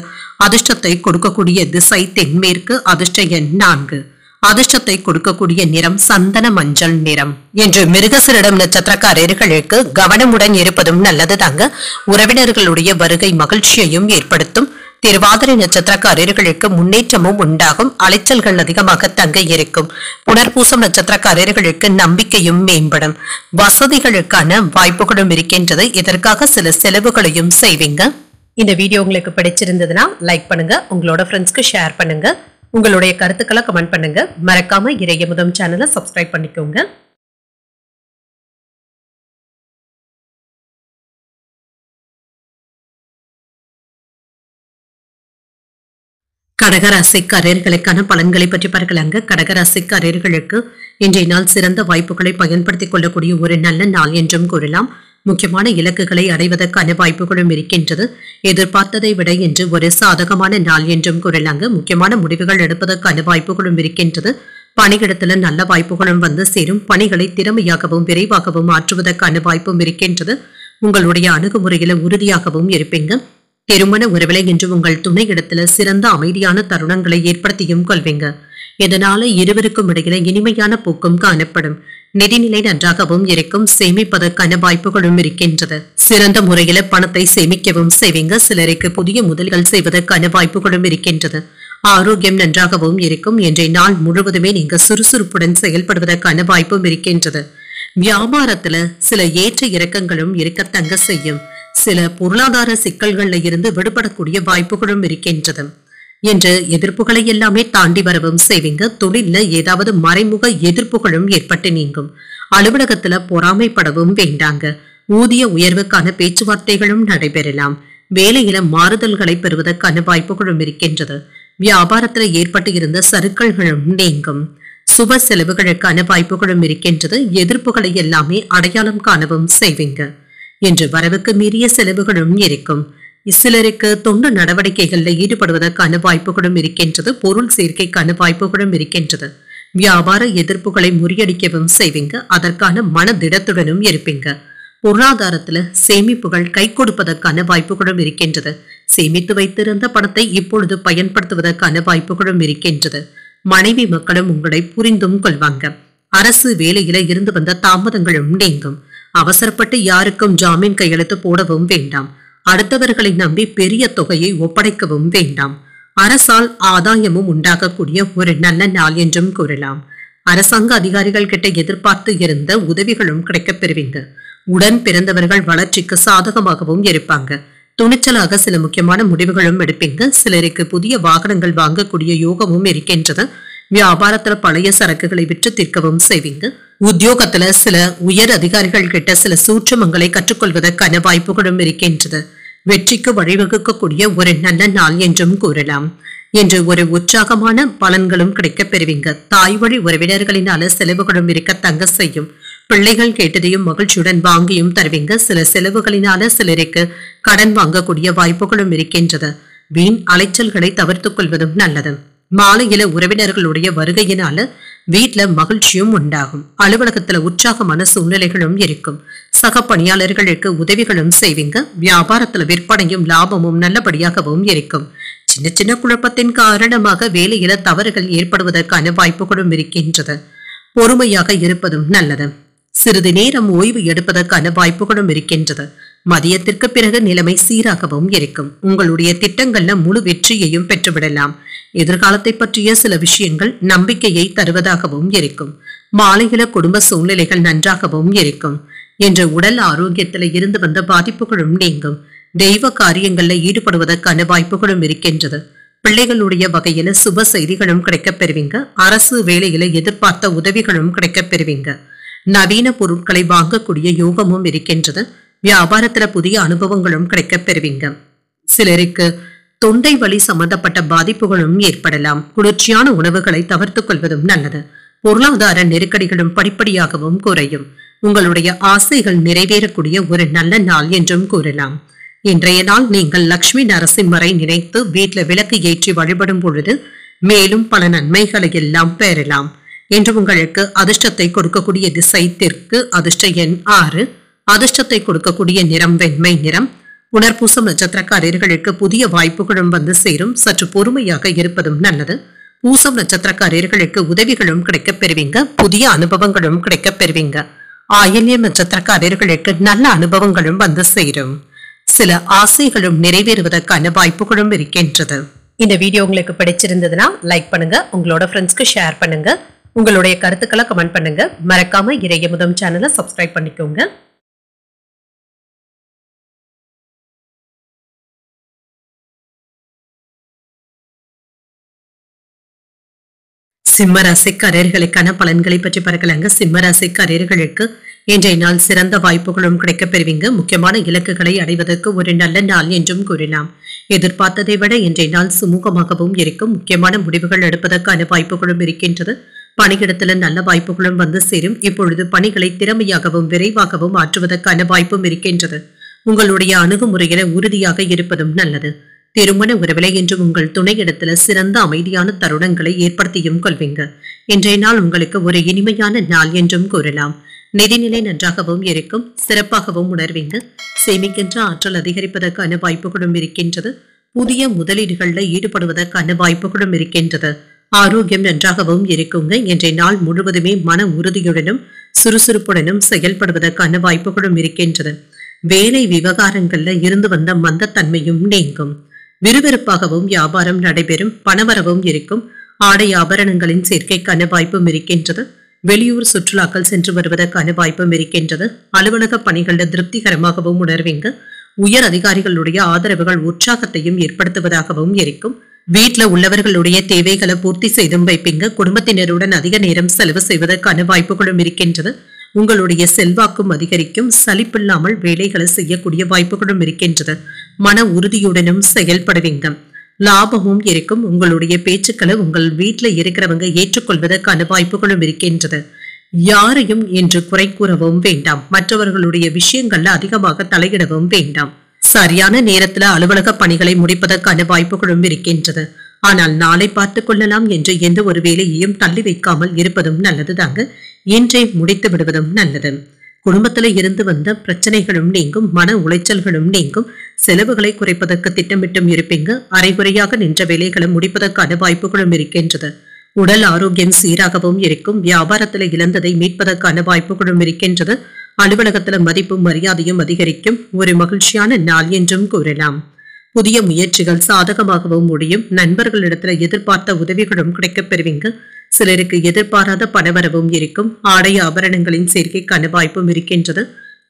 அதிர்ஷ்டத்தை கொடுக்கக்கூடிய திசை தென்மேற்கு. அதிர்ஷ்ட எண் 4. அதிர்ஷ்டத்தை கொடுக்கக்கூடிய நிறம் சந்தன மஞ்சள் நிறம். என்று மிருகசீரிடம் நட்சத்திரக்காரர்களுக்கு கவனமுடன் இருப்பதும் நல்லது தாங்க. உறவினர்களுடைய வருகை மகிழ்ச்சியையும் ஏற்படுத்தும். திருவாதிரை நட்சத்திரக்காரர்களுக்கு முன்னேற்றமும் உண்டாகும். அலைச்சல்கள் அதிகமாக தங்க இருக்கும். புனர்பூசம் நட்சத்திரக்காரர்களுக்கு நம்பிக்கையும் மேம்படும். வசதிகளுக்கான வாய்ப்புகளும் இருக்கின்றது. இதற்காக சில செலவுகளையும் செய்வீங்க. இந்த வீடியோ உங்களுக்கு பிடிச்சிருந்ததுன்னா லைக் பண்ணுங்க, உங்களோட ஃப்ரெண்ட்ஸ்க்கு ஷேர் பண்ணுங்க, உங்களுடைய கருத்துக்களை கமெண்ட் பண்ணுங்க. மறக்காம இறையமுதம் சேனலை சப்ஸ்கிரைப் பண்ணிக்கோங்க. கடகராசிக்காரர்களுக்கான பலன்களை பற்றி பார்க்கலாங்க. கடகராசிக்காரர்களுக்கு இன்றைய நாள் சிறந்த வாய்ப்புகளை பயன்படுத்திக் கொள்ளக்கூடிய ஒரு நல்ல நாள் என்றும் கூறலாம். முக்கியமான இலக்குகளை அடைவதற்கான வாய்ப்புகளும் இருக்கின்றது. எதிர்பார்த்ததை விட இன்று ஒரு சாதகமான நாள் என்றும் கூறலாங்க. முக்கியமான முடிவுகள் எடுப்பதற்கான வாய்ப்புகளும் இருக்கின்றது. பணியிடத்துல நல்ல வாய்ப்புகளும் வந்து சேரும். பணிகளை திறமையாகவும் விரைவாகவும் மாற்றுவதற்கான வாய்ப்பும் இருக்கின்றது. உங்களுடைய அணுகுமுறையில உறுதியாகவும் இருப்பீங்க. திருமண உறவில இன்று உங்கள் துணையிடத்துல சிறந்த அமைதியான தருணங்களை ஏற்படுத்தியும் கொள்வீங்க. இதனால இருவருக்கும் இடையில இனிமையான போக்கும் காணப்படும். நிதிநிலை நன்றாகவும் இருக்கும். சேமிப்பதற்கான வாய்ப்புகளும் இருக்கின்றது. சிறந்த முறையில பணத்தை சேமிக்கவும் செய்வீங்க. சிலருக்கு புதிய முதல்கள் செய்வதற்கான வாய்ப்புகளும் இருக்கின்றது. ஆரோக்கியம் நன்றாகவும் இருக்கும். இன்றைய நாள் முழுவதுமே நீங்க சுறுசுறுப்புடன் செயல்படுவதற்கான வாய்ப்பும் இருக்கின்றது. வியாபாரத்துல சில ஏற்ற இறக்கங்களும் இருக்கத்தங்க செய்யும். சில பொருளாதார சிக்கல்கள்ல இருந்து விடுபடக்கூடிய வாய்ப்புகளும் இருக்கின்றது. என்று எதிர்ப்புகளை எல்லாமே தாண்டி வரவும் செய்வீங்க. தொழில்ல ஏதாவது மறைமுக எதிர்ப்புகளும் ஏற்பட்டு நீங்கும். அலுவலகத்துல பொறாமைப்படவும் வேண்டாங்க. ஊதிய உயர்வுக்கான பேச்சுவார்த்தைகளும் நடைபெறலாம். வேலையில மாறுதல்களை பெறுவதற்கான வாய்ப்புகளும் இருக்கின்றது. வியாபாரத்துல ஏற்பட்டு இருந்த சறுக்கல்களும் நீங்கும். சுப செலவுகளுக்கான வாய்ப்புகளும் இருக்கின்றது. எதிர்ப்புகளை எல்லாமே அடையாளம் காணவும் செய்வீங்க. என்று வரவுக்கு மீறிய செலவுகளும் இருக்கும். சிலருக்கு தொண்டு நடவடிக்கைகள்ல ஈடுபடுவதற்கான வாய்ப்புகளும் இருக்கின்றது. பொருள் சேர்க்கைக்கான வாய்ப்புகளும் இருக்கின்றது. வியாபார எதிர்ப்புகளை முறியடிக்கவும் செய்வீங்க. அதற்கான மனதிடத்துடனும் இருப்பீங்க. பொருளாதாரத்துல சேமிப்புகள் கை கொடுப்பதற்கான வாய்ப்புகளும் இருக்கின்றது. சேமித்து வைத்திருந்த பணத்தை இப்பொழுது பயன்படுத்துவதற்கான வாய்ப்புகளும் இருக்கின்றது. மனைவி மக்களும் உங்களை புரிந்தும் கொள்வாங்க. அரசு வேலையில இருந்து வந்த தாமதங்களும் நீங்கும். அவசரப்பட்டு யாருக்கும் ஜாமீன் கையெழுத்து போடவும் வேண்டாம். அடுத்தவர்களை நம்பி பெரிய தொகையை ஒப்படைக்கவும் வேண்டாம். அரசால் ஆதாயமும் உண்டாகக்கூடிய ஒரு நல்ல நாள் என்றும் கூறலாம். அரசாங்க அதிகாரிகள் கிட்ட எதிர்பார்த்து இருந்த உதவிகளும் கிடைக்கப் பெறுவீங்க. உடன் பிறந்தவர்கள் வளர்ச்சிக்கு சாதகமாகவும் இருப்பாங்க. துணிச்சலாக சில முக்கியமான முடிவுகளும் எடுப்பீங்க. சிலருக்கு புதிய வாகனங்கள் வாங்கக்கூடிய யோகமும் இருக்கின்றது. வியாபாரத்துல பழைய சரக்குகளை விற்று தீர்க்கவும் செய்வீங்க. உத்தியோகத்துல சில உயர் அதிகாரிகள் கிட்ட சில சூட்சமங்களை கற்றுக்கொள்வதற்கான வாய்ப்புகளும் இருக்கின்றது. வெற்றிக்கு வழிவகுக்கக்கூடிய ஒரு நல்ல நாள் என்றும் கூறலாம். என்று ஒரு உற்சாகமான பலன்களும் கிடைக்கப் பெறுவீங்க. தாய் வழி உறவினர்களினால செலவுகளும் இருக்க தங்க செய்யும். பிள்ளைகள் கேட்டதையும் மகிழ்ச்சியுடன் வாங்கியும் தருவீங்க. சில செலவுகளினால சிலருக்கு கடன் வாங்கக்கூடிய வாய்ப்புகளும் இருக்கின்றது. வீண் அலைச்சல்களை தவிர்த்துக் கொள்வதும் நல்லது. மாலையில உறவினர்களுடைய வருகையினால வீட்டுல மகிழ்ச்சியும் உண்டாகும். அலுவலகத்துல உற்சாகமான சூழ்நிலைகளும் இருக்கும். சக பணியாளர்களுக்கு உதவிகளும் செய்வீங்க. வியாபாரத்துல விற்பனையும் லாபமும் நல்லபடியாகவும் இருக்கும். சின்ன சின்ன குழப்பத்தின் காரணமாக வேலையில தவறுகள் ஏற்படுவதற்கான வாய்ப்புகளும் இருக்கின்றது. பொறுமையாக இருப்பதும் நல்லது. சிறிது நேரம் ஓய்வு எடுப்பதற்கான வாய்ப்புகளும் இருக்கின்றது. மதியத்திற்கு பிறகு நிலைமை சீராகவும் இருக்கும். உங்களுடைய திட்டங்கள்ல முழு வெற்றியையும் பெற்றுவிடலாம். எதிர்காலத்தை பற்றிய சில விஷயங்கள் நம்பிக்கையை தருவதாகவும் இருக்கும். மாலையில குடும்ப சூழ்நிலைகள் நன்றாகவும் இருக்கும். என்ற உடல் ஆரோக்கியத்துல இருந்து வந்த பாதிப்புகளும் நீங்கும். தெய்வ காரியங்கள்ல ஈடுபடுவதற்கான வாய்ப்புகளும் இருக்கின்றது. பிள்ளைகளுடைய வகையில சுப செய்திகளும் கிடைக்கப் பெறுவீங்க. அரசு வேலையில எதிர்பார்த்த உதவிகளும் கிடைக்கப் பெறுவீங்க. நவீன பொருட்களை வாங்கக்கூடிய யோகமும் இருக்கின்றது. வியாபாரத்துல புதிய அனுபவங்களும் கிடைக்கப் பெறுவீங்க. சிலருக்கு தொண்டை வலி சம்பந்தப்பட்ட பாதிப்புகளும் ஏற்படலாம். குளிர்ச்சியான உணவுகளை தவிர்த்துக் கொள்வதும் நல்லது. பொருளாதார நெருக்கடிகளும் படிப்படியாகவும் குறையும். உங்களுடைய ஆசைகள் நிறைவேறக்கூடிய ஒரு நல்ல நாள் என்றும் கூறலாம். இன்றைய நாள் நீங்கள் லட்சுமி நரசிம்மரை நினைத்து வீட்டுல விளக்கு ஏற்றி வழிபடும் பொழுது மேலும் பல நன்மைகளை எல்லாம் பெறலாம். என்று உங்களுக்கு அதிர்ஷ்டத்தை கொடுக்கக்கூடிய திசை தெற்கு. அதிர்ஷ்ட எண் 6. அதிர்ஷ்டத்தை கொடுக்கக்கூடிய நிறம் வெண்மை நிறம். உணர்பூசம் நட்சத்திரக்காரர்களுக்கு புதிய வாய்ப்புகளும் வந்து சேரும். சற்று பொறுமையாக இருப்பதும் நல்லது. பூசம் நட்சத்திரக்காரர்களுக்கு உதவிகளும் கிடைக்கப் பெறுவீங்க. புதிய அனுபவங்களும் கிடைக்கப் பெறுவீங்க. ஆயில்யம் நட்சத்திரக்காரர்களுக்கு நல்ல அனுபவங்களும் வந்து சேரும். சில ஆசைகளும் நிறைவேறுவதற்கான வாய்ப்புகளும் இருக்கின்றது. இந்த வீடியோ உங்களுக்கு பிடிச்சிருந்ததுன்னா லைக் பண்ணுங்க. உங்களோட ஃப்ரெண்ட்ஸ்க்கு ஷேர் பண்ணுங்க. உங்களுடைய கருத்துக்களை கமெண்ட் பண்ணுங்க. மறக்காம இறையமுதம் சேனலை சப்ஸ்கிரைப் பண்ணிக்கோங்க. சிம்ம ராசிக்காரர்களுக்கான பலன்களை பற்றி பார்க்கலாங்க. சிம்ம ராசிக்காரர்களுக்கு இன்றைய நாள் சிறந்த வாய்ப்புகளும் கிடைக்கப் பெறுவீங்க. முக்கியமான இலக்குகளை அடைவதற்கு ஒரு நல்ல நாள் என்றும் கூறலாம். எதிர்பார்த்ததை விட இன்றைய நாள் சுமூகமாகவும் இருக்கும். முக்கியமான முடிவுகள் எடுப்பதற்கான வாய்ப்புகளும் இருக்கின்றது. பணியிடத்துல நல்ல வாய்ப்புகளும் வந்து சேரும். இப்பொழுது பணிகளை திறமையாகவும் விரைவாகவும் ஆற்றுவதற்கான வாய்ப்பும் இருக்கின்றது. உங்களுடைய அணுகுமுறையில உறுதியாக இருப்பதும் நல்லது. திருமண உறவிலை என்று உங்கள் துணையிடத்துல சிறந்த அமைதியான தருணங்களை ஏற்படுத்தியும் கொள்வீங்க. இன்றைய நாள் உங்களுக்கு ஒரு இனிமையான நாள் என்றும் கூறலாம். நிதிநிலை நன்றாகவும் இருக்கும், சிறப்பாகவும் உணர்வீங்க. சேமிக்கின்ற ஆற்றல் அதிகரிப்பதற்கான வாய்ப்புகளும் இருக்கின்றது. புதிய முதலீடுகள்ல ஈடுபடுவதற்கான வாய்ப்புகளும் இருக்கின்றது. ஆரோக்கியம் நன்றாகவும் இருக்குங்க. இன்றைய நாள் முழுவதுமே மன உறுதியுடனும் சுறுசுறுப்புடனும் செயல்படுவதற்கான வாய்ப்புகளும் இருக்கின்றது. வேலை விவகாரங்கள்ல இருந்து வந்த மந்தத்தன்மையும் நீங்கும். விறுவிறுப்பாகவும் வியாபாரம் நடைபெறும். பணவரவும் இருக்கும். ஆடை ஆபரணங்களின் சேர்க்கைக்கான வாய்ப்பும் இருக்கின்றது. வெளியூர் சுற்றுலாக்கள் சென்று வருவதற்கான வாய்ப்பும் இருக்கின்றது. அலுவலக பணிகள்ல திருப்திகரமாகவும் உணர்வீங்க. உயர் அதிகாரிகளுடைய ஆதரவுகள் உற்சாகத்தையும் ஏற்படுத்துவதாகவும் இருக்கும். வீட்டுல உள்ளவர்களுடைய தேவைகளை பூர்த்தி செய்தும் வைப்பீங்க. குடும்பத்தினருடன் அதிக நேரம் செலவு செய்வதற்கான வாய்ப்புகளும் இருக்கின்றது. உங்களுடைய செல்வாக்கும் அதிகரிக்கும். சலிப்பில்லாமல் வேலைகளை செய்யக்கூடிய வாய்ப்புகளும் இருக்கின்றது. மன உறுதியுடனும் செயல்படுவீங்க. லாபமும் இருக்கும். உங்களுடைய பேச்சுக்களை உங்கள் வீட்டுல இருக்கிறவங்க ஏற்றுக்கொள்வதற்கான வாய்ப்புகளும் இருக்கின்றது. யாரையும் என்று குறை கூறவும் வேண்டாம். மற்றவர்களுடைய விஷயங்கள்ல அதிகமாக தலையிடவும் வேண்டாம். சரியான நேரத்துல அலுவலக பணிகளை முடிப்பதற்கான வாய்ப்புகளும் இருக்கின்றது. ஆனால் நாளை பார்த்துக் கொள்ளலாம் என்று எந்த ஒரு வேலையையும் தள்ளி வைக்காமல் இருப்பதும் நல்லதுதாங்க. இன்றே முடித்து விடுவதும் நல்லது. குடும்பத்துல இருந்து வந்த பிரச்சனைகளும் நீங்கும். மன உளைச்சல்களும் நீங்கும். செலவுகளை குறைப்பதற்கு திட்டமிட்டும் இருப்பீங்க. அரைகுறையாக நின்ற வேலைகளை முடிப்பதற்கான வாய்ப்புகளும் இருக்கின்றது. உடல் ஆரோக்கியம் சீராகவும் இருக்கும். வியாபாரத்துல இழந்ததை மீட்பதற்கான வாய்ப்புகளும் இருக்கின்றது. அலுவலகத்துல மதிப்பும் மரியாதையும் அதிகரிக்கும். ஒரு மகிழ்ச்சியான நாள் என்றும் கூறலாம். புதிய முயற்சிகள் சாதகமாகவும் முடியும். நண்பர்களிடத்துல எதிர்பார்த்த உதவிகளும் கிடைக்கப் பெறுவீங்க. சிலருக்கு எதிர்பாராத பணவரவும் இருக்கும். ஆடை ஆபரணங்களின் சேர்க்கைக்கான வாய்ப்பும் இருக்கின்றது.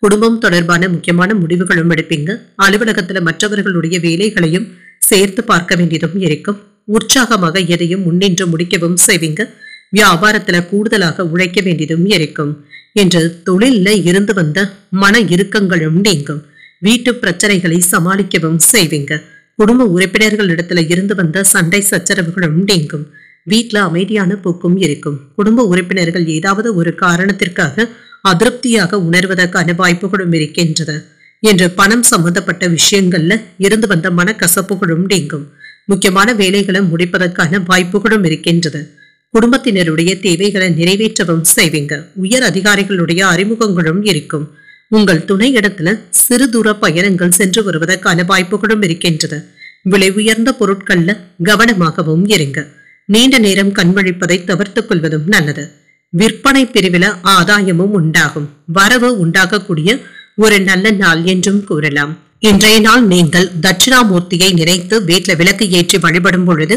குடும்பம் தொடர்பான முக்கியமான முடிவுகளும் எடுப்பீங்க. அலுவலகத்துல மற்றவர்களுடைய வேலைகளையும் சேர்த்து பார்க்க வேண்டியதும் இருக்கும். உற்சாகமாக எதையும் முன்னின்று முடிக்கவும் செய்வீங்க. வியாபாரத்துல கூடுதலாக உழைக்க வேண்டியதும் இருக்கும். என்று தொழில்ல இருந்து வந்த மன இறுக்கங்களும் நீங்கும். வீட்டு பிரச்சனைகளை சமாளிக்கவும் செய்வீங்க. குடும்ப உறுப்பினர்களிடத்துல இருந்து வந்த சண்டை சச்சரவுகளும் நீங்கும். வீட்டுல அமைதியான போக்கும் இருக்கும். குடும்ப உறுப்பினர்கள் ஏதாவது ஒரு காரணத்திற்காக அதிருப்தியாக உணர்வதற்கான வாய்ப்புகளும் இருக்கின்றது. என்று பணம் சம்பந்தப்பட்ட விஷயங்கள்ல இருந்து வந்த மனக்கசப்புகளும் நீங்கும். முக்கியமான வேலைகளை முடிப்பதற்கான வாய்ப்புகளும் இருக்கின்றது. குடும்பத்தினருடைய தேவைகளை நிறைவேற்றவும் செய்வீங்க. உயர் அதிகாரிகளுடைய அறிமுகங்களும் இருக்கும். உங்கள் துணை இடத்துல சிறு தூர பயணங்கள் சென்று வருவதற்கான வாய்ப்புகளும் இருக்கின்றது. விலை உயர்ந்த பொருட்கள்ல கவனமாகவும் இருங்க. நீண்ட நேரம் கண்வழிப்பதை தவிர்த்துக் கொள்வதும் நல்லது. விற்பனை பிரிவில ஆதாயமும் உண்டாகும். வரவு உண்டாகக்கூடிய ஒரு நல்ல நாள் என்றும் கூறலாம். இன்றைய நாள் நீங்கள் தட்சிணாமூர்த்தியை நினைத்து வீட்டுல விளக்கு ஏற்றி வழிபடும் பொழுது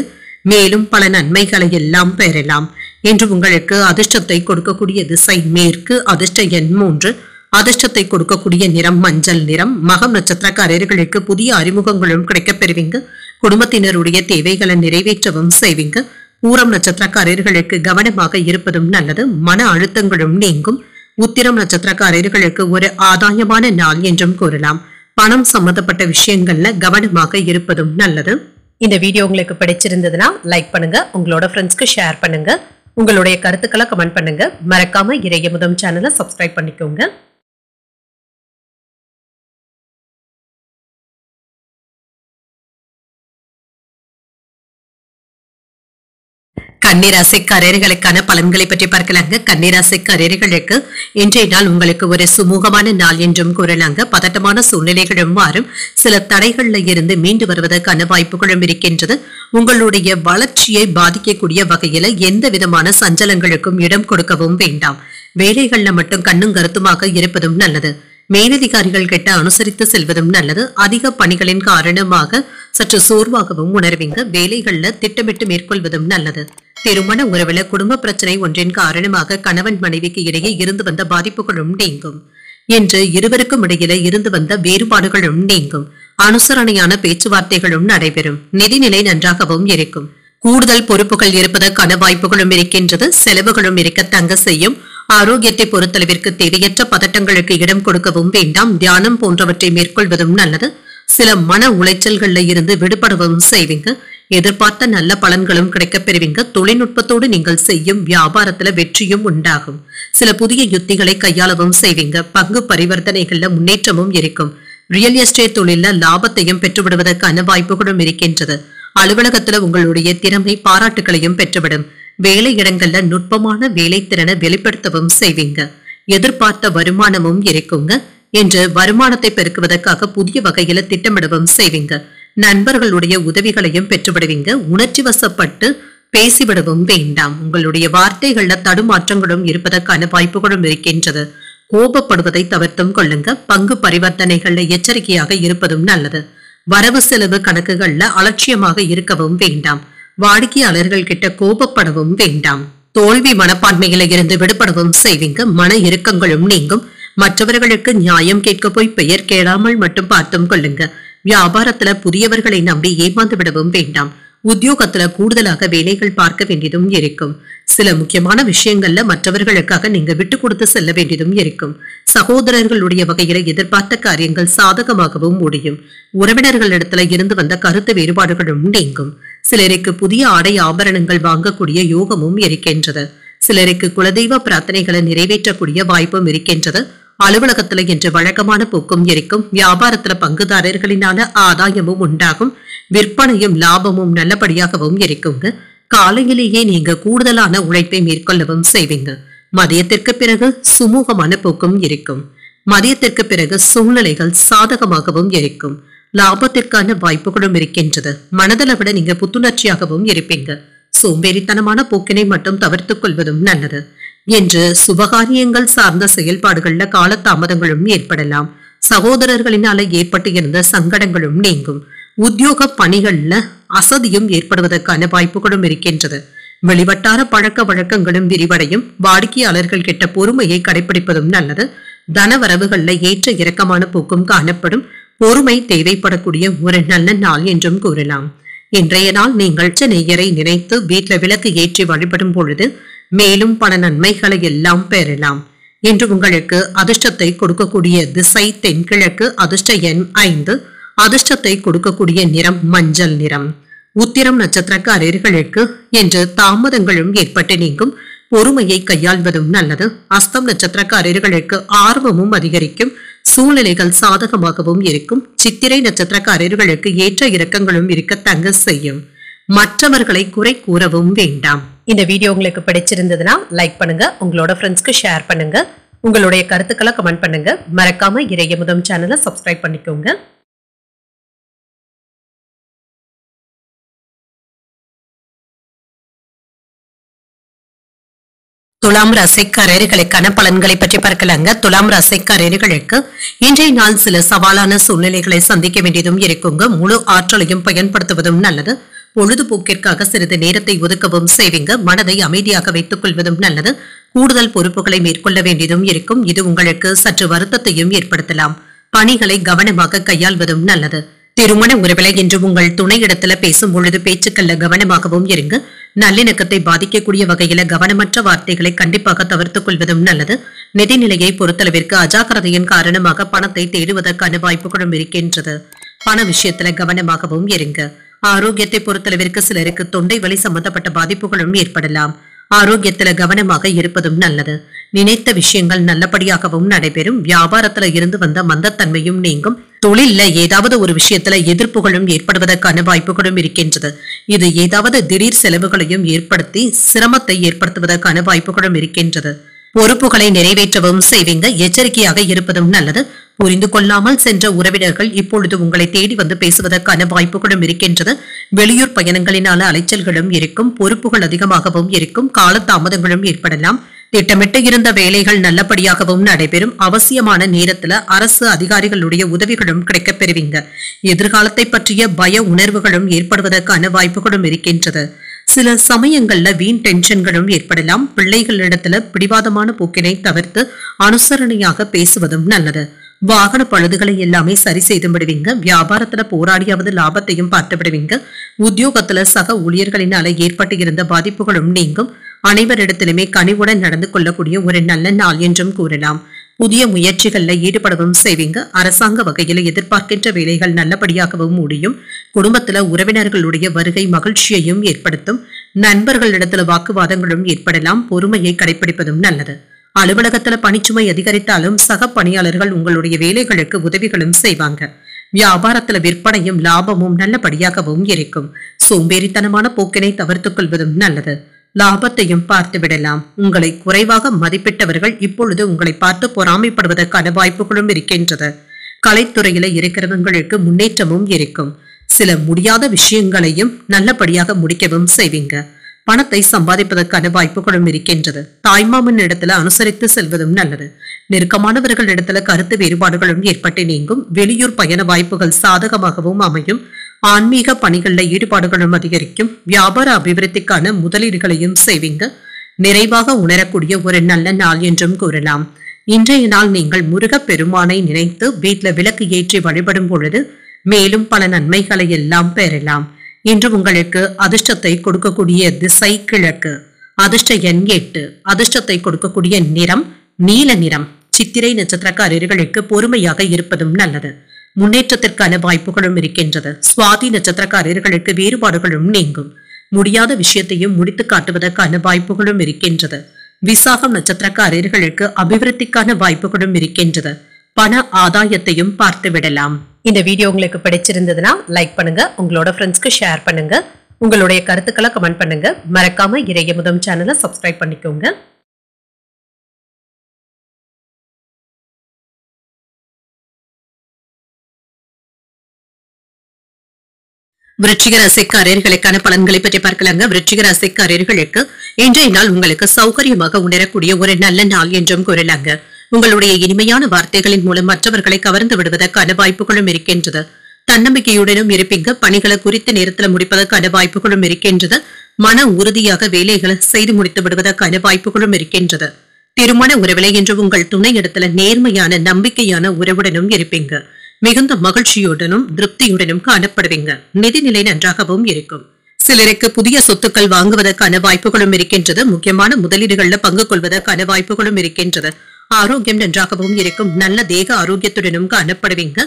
மேலும் பல நன்மைகளை எல்லாம் பெறலாம். என்று உங்களுக்கு அதிர்ஷ்டத்தை கொடுக்கக்கூடிய திசை மேற்கு. அதிர்ஷ்ட எண் 3. அதிர்ஷ்டத்தை கொடுக்கக்கூடிய நிறம் மஞ்சள் நிறம். மகம் நட்சத்திரக்காரர்களுக்கு புதிய அறிமுகங்களும் கிடைக்கப் பெறுவீங்க. குடும்பத்தினருடைய தேவைகளை நிறைவேற்றவும் செய்வீங்க. பூரம் நட்சத்திரக்காரர்களுக்கு கவனமாக இருப்பதும் நல்லது. மன அழுத்தங்களும் நீங்கும். உத்திரம் நட்சத்திரக்காரர்களுக்கு ஒரு ஆதாயமான நாள் என்றும் கூறலாம். பணம் சம்பந்தப்பட்ட விஷயங்கள்ல கவனமாக இருப்பதும் நல்லது. இந்த வீடியோ உங்களுக்கு பிடிச்சிருந்ததுன்னா லைக் பண்ணுங்க. உங்களோட ஃப்ரெண்ட்ஸ்க்கு ஷேர் பண்ணுங்க. உங்களுடைய கருத்துக்களை கமெண்ட் பண்ணுங்க. மறக்காம இறையமுதம் சேனலை சப்ஸ்கிரைப் பண்ணிக்கோங்க. கன்னிராசிக்காரர்களுக்கான பலன்களை பற்றி பார்க்கலாங்க. கன்னிராசிக்காரர்களுக்கு இன்றைய நாள் உங்களுக்கு ஒரு சுமூகமான நாள் என்றும் கூறலாங்க. பதட்டமான சூழ்நிலைகளும் மாறும். சில தடைகள்ல இருந்து மீண்டு வருவதற்கான வாய்ப்புகளும் இருக்கின்றது. உங்களுடைய வளர்ச்சியை பாதிக்கக்கூடிய வகையில எந்த விதமான சஞ்சலங்களுக்கும் இடம் கொடுக்கவும் வேண்டாம். வேலைகள்ல மட்டும் கண்ணும் கருத்துமாக இருப்பதும் நல்லது. மேலதிகாரிகள் கிட்ட அனுசரித்து செல்வதும் நல்லது. அதிக பணிகளின் காரணமாக சற்று சோர்வாகவும் உணர்வீங்க. வேலைகள்ல திட்டமிட்டு மேற்கொள்வதும் நல்லது. திருமண உறவுல குடும்ப பிரச்சனை ஒன்றின் காரணமாக கணவன் மனைவிக்கு இடையே இருந்து வந்த பாதிப்புகளும் நீங்கும். என்று இருவருக்கும் இடையில இருந்து வந்த வேறுபாடுகளும் நீங்கும். அனுசரணையான பேச்சுவார்த்தைகளும் நடைபெறும். நிதிநிலை நன்றாகவும் இருக்கும். கூடுதல் பொறுப்புகள் இருப்பதற்கான வாய்ப்புகளும் இருக்கின்றது. செலவுகளும் இருக்க தங்க செய்யும். ஆரோக்கியத்தை பொறுத்தளவிற்கு தேவையற்ற பதட்டங்களுக்கு இடம் கொடுக்கவும் வேண்டாம். தியானம் போன்றவற்றை மேற்கொள்வதும் நல்லது. சில மன உளைச்சல்கள்ல இருந்து விடுபடவும் செய்வீங்க. எதிர்பார்த்த நல்ல பலன்களும் கிடைக்கப் பெறுவீங்க. தொழில்நுட்பத்தோடு நீங்கள் செய்யும் வியாபாரத்துல வெற்றியும் உண்டாகும். சில புதிய யுத்திகளை கையாளவும் செய்வீங்க. பங்கு பரிவர்த்தனைகள்ல முன்னேற்றமும் இருக்கும். ரியல் எஸ்டேட் தொழில லாபத்தையும் பெற்றுவிடுவதற்கான வாய்ப்புகளும் இருக்கின்றது. அலுவலகத்துல உங்களுடைய திறமை பாராட்டுகளையும் பெற்றுவிடும். வேலை இடங்கள்ல நுட்பமான வேலை திறனை வெளிப்படுத்தவும் செய்வீங்க. எதிர்பார்த்த வருமானமும் இருக்குங்க என்று வருமானத்தை பெருக்குவதற்காக புதிய வகையில திட்டமிடவும் செய்வீங்க. நண்பர்களுடைய உதவிகளையும் பெற்றுவிடுவீங்க. உணர்ச்சி வசப்பட்டு பேசிவிடவும் வேண்டாம். உங்களுடைய வார்த்தைகள்ல தடுமாற்றங்களும் இருப்பதற்கான வாய்ப்புகளும் இருக்கின்றது. கோபப்படுவதை தவிர்த்தும் கொள்ளுங்க. பங்கு பரிவர்த்தனைகள்ல எச்சரிக்கையாக இருப்பதும் நல்லது. வரவு செலவு கணக்குகள்ல அலட்சியமாக இருக்கவும் வேண்டாம். வாடிக்கையாளர்கள் கிட்ட கோபப்படவும் வேண்டாம். தோல்வி மனப்பான்மையில இருந்து விடுபடவும் செய்வீங்க. மன இறுக்கங்களும் நீங்கும். மற்றவர்களுக்கு நியாயம் கேட்க போய் பெயர் கேளாமல் மட்டும் பார்த்தும் கொள்ளுங்க. வியாபாரத்துல புதியவர்களை நம்பி ஏமாந்து விடவும் வேண்டாம். உத்தியோகத்துல கூடுதலாக வேலைகள் பார்க்க வேண்டியதும் இருக்கும். சில முக்கியமான விஷயங்கள்ல மற்றவர்களுக்காக நீங்க விட்டு கொடுத்து செல்ல வேண்டியதும் இருக்கும். சகோதரர்களுடைய வகையில எதிர்பார்த்த காரியங்கள் சாதகமாகவும் முடியும். உறவினர்களிடத்துல இருந்து வந்த கருத்து வேறுபாடுகளும் நீங்கும். சிலருக்கு புதிய ஆடை ஆபரணங்கள் வாங்கக்கூடிய யோகமும் இருக்கின்றது. சிலருக்கு குலதெய்வ பிரார்த்தனைகளை நிறைவேற்றக்கூடிய வாய்ப்பும் இருக்கின்றது. அலுவலகத்துல என்று வழக்கமான போக்கும் இருக்கும். வியாபாரத்துல பங்குதாரர்களினால ஆதாயமும் உண்டாகும். விற்பனையும் லாபமும் நல்லபடியாகவும் இருக்குங்க. காலையிலேயே நீங்க கூடுதலான உழைப்பை மேற்கொள்ளவும் செய்வீங்க. மதியத்திற்கு பிறகு சுமூகமான போக்கும் இருக்கும். மதியத்திற்கு பிறகு சூழ்நிலைகள் சாதகமாகவும் இருக்கும். லாபத்திற்கான வாய்ப்புகளும் இருக்கின்றது. மனதில் விட நீங்க புத்துணர்ச்சியாகவும் இருப்பீங்க. சோம்பேறித்தனமான போக்கினை மட்டும் தவிர்த்துக் கொள்வதும் நல்லது. என்று சுபகாரியங்கள் சார்ந்த செயல்பாடுகள்ல காலதாமதங்களும் ஏற்படலாம். சகோதரர்களினால ஏற்பட்டு இருந்த சங்கடங்களும் நீங்கும். உத்தியோக பணிகள்ல அசதியும் ஏற்படுவதற்கான வாய்ப்புகளும் இருக்கின்றது. வெளிவட்டார பழக்க வழக்கங்களும் விரிவடையும். வாடிக்கையாளர்கள் கிட்ட பொறுமையை கடைபிடிப்பதும் நல்லது. தனவரவுகள்ல ஏற்ற இறக்கமான போக்கும் காணப்படும். பொறுமை தேவைப்படக்கூடிய ஒரு நல்ல நாள் என்றும் கூறலாம். இன்றைய நாள் நீங்கள் நேயரை நினைத்து வீட்டுல விளக்கு ஏற்றி வழிபடும் பொழுது மேலும் பல நன்மைகளை எல்லாம் பெறலாம். இன்று உங்களுக்கு அதிர்ஷ்டத்தை கொடுக்கக்கூடிய திசை தென்கிழக்கு. அதிர்ஷ்ட எண் 5. அதிர்ஷ்டத்தை கொடுக்கக்கூடிய நிறம் மஞ்சள் நிறம். உத்திரம் நட்சத்திரக்காரர்களுக்கு என்று தாமதங்களும் ஏற்பட்டு நீங்கும். பொறுமையை கையாள்வதும் நல்லது. அஸ்தம் நட்சத்திரக்காரர்களுக்கு ஆர்வமும் அதிகரிக்கும். சூழ்நிலைகள் சாதகமாகவும் இருக்கும். சித்திரை நட்சத்திரக்காரர்களுக்கு ஏற்ற இறக்கங்களும் இருக்க தங்க செய்யும். மற்றவர்களை குறை கூறவும் வேண்டாம். இந்த வீடியோ உங்களுக்கு பிடிச்சிருந்ததுன்னா லைக் பண்ணுங்க. உங்களோட ஃப்ரெண்ட்ஸ்க்கு ஷேர் பண்ணுங்க. உங்களுடைய கருத்துக்களை கமெண்ட் பண்ணுங்க. மறக்காம இறையமுதம் சேனலை சப்ஸ்கிரைப் பண்ணிக்கோங்க. துலாம் ராசிக்காரர்களுக்கான பலன்களை பற்றி பார்க்கலாங்க. துலாம் ராசிக்காரர்களுக்கு இன்றைய நாள் சில சவாலான சூழ்நிலைகளை சந்திக்க வேண்டியதும் இருக்குங்க. முழு ஆற்றலையும் பயன்படுத்துவதும் நல்லது. பொழுதுபோக்கிற்காக சிறிது நேரத்தை ஒதுக்கவும் செய்வீங்க. மனதை அமைதியாக வைத்துக் கொள்வதும் நல்லது. கூடுதல் பொறுப்புகளை மேற்கொள்ள வேண்டியதும் இருக்கும். இது உங்களுக்கு சற்று வருத்தத்தையும் ஏற்படுத்தலாம். பணிகளை கவனமாக கையாள்வதும் நல்லது. திருமண உறவில இன்று உங்கள் துணையிடத்துல பேசும் பொழுது பேச்சுக்கள்ல கவனமாகவும் இருங்க. நல்லிணக்கத்தை பாதிக்கக்கூடிய வகையில கவனமற்ற வார்த்தைகளை கண்டிப்பாக தவிர்த்துக் கொள்வதும் நல்லது. நிதிநிலையை பொறுத்தளவிற்கு அஜாக்கிரதையின் காரணமாக பணத்தை தேடுவதற்கான வாய்ப்புகளும் இருக்கின்றது. பண விஷயத்துல கவனமாகவும் இருங்க. ஆரோக்கியத்தை பொறுத்தளவிற்கு சிலருக்கு தொண்டை வலி சம்பந்தப்பட்ட பாதிப்புகளும் ஏற்படலாம். ஆரோக்கியத்துல கவனமாக இருப்பதும் நல்லது. நினைத்த விஷயங்கள் நல்லபடியாகவும் நடைபெறும். வியாபாரத்துல இருந்து வந்த மந்தத்தன்மையும் நீங்கும். தொழில்ல ஏதாவது ஒரு விஷயத்துல எதிர்ப்புகளும் ஏற்படுவதற்கான வாய்ப்புகளும் இருக்கின்றது. இது ஏதாவது திடீர் செலவுகளையும் ஏற்படுத்தி சிரமத்தை ஏற்படுத்துவதற்கான வாய்ப்புகளும் இருக்கின்றது. பொறுப்புகளை நிறைவேற்றவும் செய்வீங்க. எச்சரிக்கையாக இருப்பதும் நல்லது. புரிந்து கொள்ளாமல் சென்ற உறவினர்கள் இப்பொழுது உங்களை தேடி வந்து பேசுவதற்கான வாய்ப்புகளும் இருக்கின்றது. வெளியூர் பயணங்களினால அலைச்சல்களும் இருக்கும். பொறுப்புகள் அதிகமாகவும் இருக்கும். காலதாமதங்களும் ஏற்படலாம். திட்டமிட்டு இருந்த வேலைகள் நல்லபடியாகவும் நடைபெறும். அவசியமான நேரத்துல அரசு அதிகாரிகளுடைய உதவிகளும் கிடைக்கப் பெறுவீங்க. எதிர்காலத்தை பற்றிய பய உணர்வுகளும் ஏற்படுவதற்கான வாய்ப்புகளும் இருக்கின்றது. சில சமயங்கள்ல வீண் டென்ஷன்களும் ஏற்படலாம். பிள்ளைகளிடத்துல பிடிவாதமான போக்கினை தவிர்த்து அனுசரணையாக பேசுவதும் நல்லது. வாகன பழுதுகளை எல்லாமே சரி செய்து விடுவீங்க. வியாபாரத்துல போராடியாவது லாபத்தையும் பார்த்து விடுவீங்க. உத்தியோகத்துல சக ஊழியர்களினால ஏற்பட்டு இருந்த பாதிப்புகளும் நீங்கும். அனைவரிடத்திலுமே கனிவுடன் நடந்து கொள்ளக்கூடிய ஒரு நல்ல நாள் என்றும் கூறலாம். புதிய முயற்சிகள்ல ஈடுபடவும் செய்வீங்க. அரசாங்க வகையில எதிர்பார்க்கின்ற வேலைகள் நல்லபடியாகவும் முடியும். குடும்பத்துல உறவினர்களுடைய வருகை மகிழ்ச்சியையும் ஏற்படுத்தும். நண்பர்களிடத்துல வாக்குவாதங்களும் ஏற்படலாம். பொறுமையை கடைபிடிப்பதும் நல்லது. அலுவலகத்துல பணிச்சுமை அதிகரித்தாலும் சக பணியாளர்கள் உங்களுடைய வேலைகளுக்கு உதவிகளும் செய்வாங்க. வியாபாரத்துல விற்பனையும் லாபமும் நல்லபடியாகவும் இருக்கும். சோம்பேறித்தனமான போக்கினை தவிர்த்துக் கொள்வதும் நல்லது. லாபத்தையும் பார்த்து விடலாம். உங்களை குறைவாக மதிப்பிட்டவர்கள் இப்பொழுது உங்களை பார்த்து பொறாமைப்படுவதற்கான வாய்ப்புகளும் இருக்கின்றது. கலைத்துறையில இருக்கிறவங்களுக்கு முன்னேற்றமும் இருக்கும். சில முடியாத விஷயங்களையும் நல்லபடியாக முடிக்கவும் செய்வீங்க. பணத்தை சம்பாதிப்பதற்கான வாய்ப்புகளும் இருக்கின்றது. தாய்மாமன் இடத்துல அனுசரித்து செல்வதும் நல்லது. நெருக்கமானவர்கள் இடத்துல கருத்து வேறுபாடுகளும் ஏற்பட்டு நீங்கும். வெளியூர் பயண வாய்ப்புகள் சாதகமாகவும் அமையும். ஆன்மீக பணிகளில் ஈடுபாடுகளும் அதிகரிக்கும். வியாபார அபிவிருத்திக்கான முதலீடுகளையும் செய்வீங்க. நிறைவாக உணரக்கூடிய ஒரு நல்ல நாள் என்றும் கூறலாம். இன்றைய நாள் நீங்கள் முருகப் பெருமானை நினைத்து வீட்டுல விளக்கு ஏற்றி வழிபடும் பொழுது மேலும் பல நன்மைகளை எல்லாம் பெறலாம். இன்று உங்களுக்கு அதிர்ஷ்டத்தை கொடுக்கக்கூடிய திசை கிழக்கு. அதிர்ஷ்ட எண் 8. அதிர்ஷ்டத்தை கொடுக்கக்கூடிய நிறம் நீல நிறம். சித்திரை நட்சத்திரக்காரர்களுக்கு பொறுமையாக இருப்பதும் நல்லது. முன்னேற்றத்திற்கான வாய்ப்புகளும் இருக்கின்றது. சுவாதி நட்சத்திரக்காரர்களுக்கு வேறுபாடுகளும் நீங்கும். முடியாத விஷயத்தையும் முடித்து காட்டுவதற்கான வாய்ப்புகளும் இருக்கின்றது. விசாகம் நட்சத்திரக்காரர்களுக்கு அபிவிருத்திக்கான வாய்ப்புகளும் இருக்கின்றது. பண ஆதாயத்தையும் பார்த்து விடலாம். இந்த வீடியோ உங்களுக்கு பிடிச்சிருந்ததுன்னா லைக் பண்ணுங்க, உங்களோட ஃப்ரெண்ட்ஸ்க்கு ஷேர் பண்ணுங்க, உங்களுடைய கருத்துக்களை கமெண்ட் பண்ணுங்க. மறக்காம இறையமுதம் சேனலை சப்ஸ்கிரைப் பண்ணிக்கோங்க. விருச்சிக ராசிக்காரர்களுக்கான பலன்களை பற்றி பார்க்கலாங்க. விருச்சிக ராசிக்காரர்களுக்கு இன்றைய நாள் உங்களுக்கு சௌகரியமாக உணரக்கூடிய ஒரு நல்ல நாள் என்றும் கூறலாங்க. உங்களுடைய இனிமையான வார்த்தைகளின் மூலம் மற்றவர்களை கவர்ந்து விடுவதற்கான வாய்ப்புகளும் இருக்கின்றது. தன்னம்பிக்கையுடனும் இருப்பீங்க. பணிகளை குறித்த நேரத்தில் முடிப்பதற்கான வாய்ப்புகளும் இருக்கின்றது. மன உறுதியாக வேலைகளை செய்து முடித்து விடுவதற்கான வாய்ப்புகளும் இருக்கின்றது. திருமண உறவிலை என்று உங்கள் துணை இடத்துல நேர்மையான நம்பிக்கையான உறவுடனும் இருப்பீங்க. மிகுந்த மகிழ்ச்சியுடனும் திருப்தியுடனும் காணப்படுவீங்க. நிதிநிலை நன்றாகவும் இருக்கும். சிலருக்கு புதிய சொத்துக்கள் வாங்குவதற்கான வாய்ப்புகளும் இருக்கின்றது. முக்கியமான முதலீடுகள்ல பங்கு கொள்வதற்கான வாய்ப்புகளும் இருக்கின்றது. ஆரோக்கியம் நன்றாகவும் இருக்கும். நல்ல தேக ஆரோக்கியத்துடனும் காணப்படுவீங்க.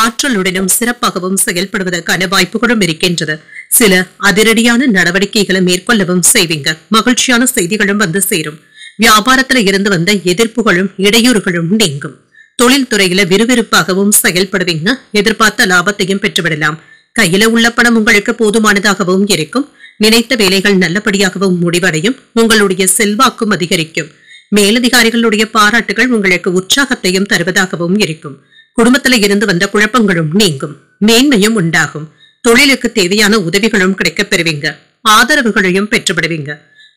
ஆற்றலுடனும் சிறப்பாகவும் செயல்படுவதற்கான வாய்ப்புகளும் இருக்கின்றது. சில அதிரடியான நடவடிக்கைகளை மேற்கொள்ளவும் செய்வீங்க. மகிழ்ச்சியான செய்திகளும் வந்து சேரும். வியாபாரத்துல இருந்து வந்த எதிர்ப்புகளும் இடையூறுகளும் நீங்கும். தொழில் துறையில விறுவிறுப்பாகவும் செயல்படுவீங்க. எதிர்பார்த்த லாபத்தையும் பெற்றுவிடலாம். கையில உள்ள பணம் உங்களுக்கு போதுமானதாகவும் இருக்கும். நினைத்த வேலைகள் நல்லபடியாகவும் முடிவடையும். உங்களுடைய செல்வாக்கும் அதிகரிக்கும். மேலதிகாரிகளுடைய பாராட்டுகள் உங்களுக்கு உற்சாகத்தையும் தருவதாகவும் இருக்கும். குடும்பத்தில இருந்து வந்த குழப்பங்களும் நீங்கும். மேன்மையும் உண்டாகும். தொழிலுக்கு தேவையான உதவிகளும் கிடைக்கப் பெறுவீங்க. ஆதரவுகளையும் பெற்றுவிடுவீங்க.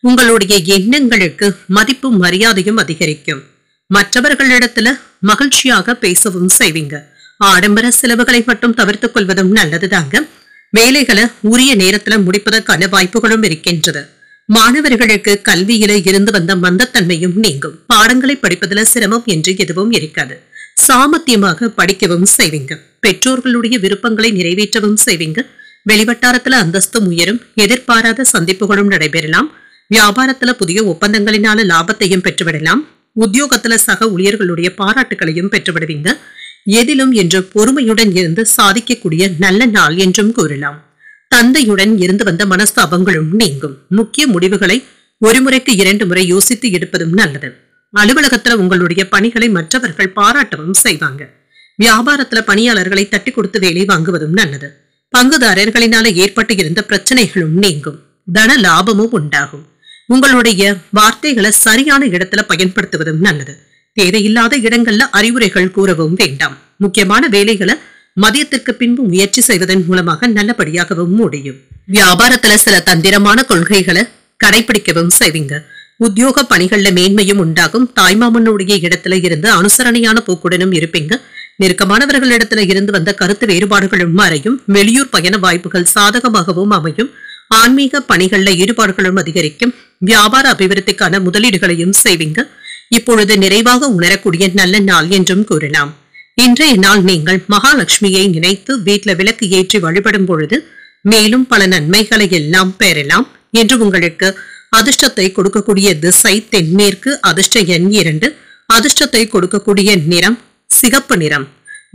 உங்களுடைய எண்ணங்களுக்கு மதிப்பும் மரியாதையும் அதிகரிக்கும். மற்றவர்களிடத்துல மகிழ்ச்சியாக பேசவும் செய்வீங்க. ஆடம்பர செலவுகளை மட்டும் தவிர்த்துக் கொள்வதும் நல்லதுதாங்க. வேலைகளை உரிய நேரத்துல முடிப்பதற்கான வாய்ப்புகளும் இருக்கின்றது. மாணவர்களுக்கு கல்வியில இருந்து வந்த மந்தத்தன்மையும் நீங்கும். பாடங்களை படிப்பதில சிரமம் என்று எதுவும் இருக்காது. சாமர்த்தியமாக படிக்கவும் செய்வீங்க. பெற்றோர்களுடைய விருப்பங்களை நிறைவேற்றவும் செய்வீங்க. வெளிவட்டாரத்துல அந்தஸ்தும் உயரும். எதிர்பாராத சந்திப்புகளும் நடைபெறலாம். வியாபாரத்துல புதிய ஒப்பந்தங்களினால லாபத்தையும் பெற்றுவிடலாம். உத்தியோகத்துல சக ஊழியர்களுடைய பாராட்டுகளையும் பெற்றுவிடுவீங்க. எதிலும் என்று பொறுமையுடன் இருந்து சாதிக்கக்கூடிய நல்ல நாள் என்றும் கூறலாம். தந்தையுடன் இருந்து வந்த மனஸ்தாபங்களும் நீங்கும். முக்கிய முடிவுகளை ஒரு முறைக்கு 2 முறை யோசித்து எடுப்பதும் நல்லது. அலுவலகத்துல உங்களுடைய பணிகளை மற்றவர்கள் பாராட்டவும் செய்வாங்க. வியாபாரத்துல பணியாளர்களை தட்டி கொடுத்து வேலை வாங்குவதும் நல்லது. பங்குதாரர்களினால ஏற்பட்டு இருந்த பிரச்சனைகளும் நீங்கும். தன லாபமும் உண்டாகும். உங்களுடைய வார்த்தைகளை சரியான இடத்துல பயன்படுத்துவதும் நல்லது. தேவையில்லாத இடங்கள்ல அறிவுரைகள் கூறவும் வேண்டாம். முக்கியமான வேலைகளை மதியத்திற்கு பின்பு முயற்சி செய்வதன் மூலமாக நல்லபடியாகவும் முடியும். வியாபாரத்துல சில தந்திரமான கொள்கைகளை கடைபிடிக்கவும் செய்வீங்க. உத்தியோக பணிகள்ல மேன்மையும் உண்டாகும். தாய்மாமனுடைய இடத்துல இருந்து அனுசரணையான போக்குடனும் இருப்பீங்க. நெருக்கமானவர்களிடத்துல இருந்து வந்த கருத்து வேறுபாடுகளும் மறையும். வெளியூர் பயண வாய்ப்புகள் சாதகமாகவும் அமையும். ஆன்மீக பணிகள்ல ஈடுபாடுகளும் அதிகரிக்கும். வியாபார அபிவிருத்திக்கான முதலீடுகளையும் செய்வீங்க. இப்பொழுது நிறைவாக உணரக்கூடிய நல்ல நாள் என்றும் கூறலாம். இன்றைய நாள் நீங்கள் மகாலட்சுமியை நினைத்து வீட்டுல விளக்கு ஏற்றி வழிபடும் பொழுது மேலும் பல நன்மைகளை எல்லாம் பெறலாம். என்று உங்களுக்கு அதிர்ஷ்டத்தை கொடுக்கக்கூடிய திசை தென்மேற்கு. அதிர்ஷ்ட எண் 2. அதிர்ஷ்டத்தை கொடுக்கக்கூடிய நிறம் சிகப்பு நிறம்.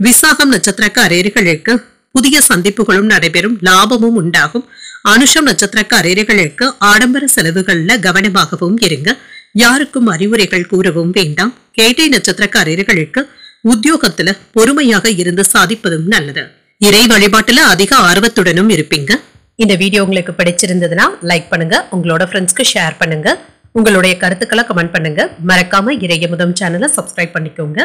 விசாகம் நட்சத்திரக்காரர்களுக்கு புதிய சந்திப்புகளும் நடைபெறும். லாபமும் உண்டாகும். அனுஷம் நட்சத்திரக்காரர்களுக்கு ஆடம்பர செலவுகள்ல கவனமாகவும் இருங்க. யாருக்கும் அறிவுரைகள் கூறவும் வேண்டாம். கேட்டை நட்சத்திரக்காரர்களுக்கு உத்தியோகத்துல பொறுமையாக இருந்து சாதிப்பதும் நல்லது. இறை வழிபாட்டுல அதிக ஆர்வத்துடனும் இருப்பீங்க. இந்த வீடியோ உங்களுக்கு பிடிச்சிருந்ததுன்னா லைக் பண்ணுங்க, உங்களோட ஃப்ரெண்ட்ஸ்க்கு ஷேர் பண்ணுங்க, உங்களுடைய கருத்துக்களை கமெண்ட் பண்ணுங்க. மறக்காம இறையமுதம் சேனலை சப்ஸ்கிரைப் பண்ணிக்கோங்க.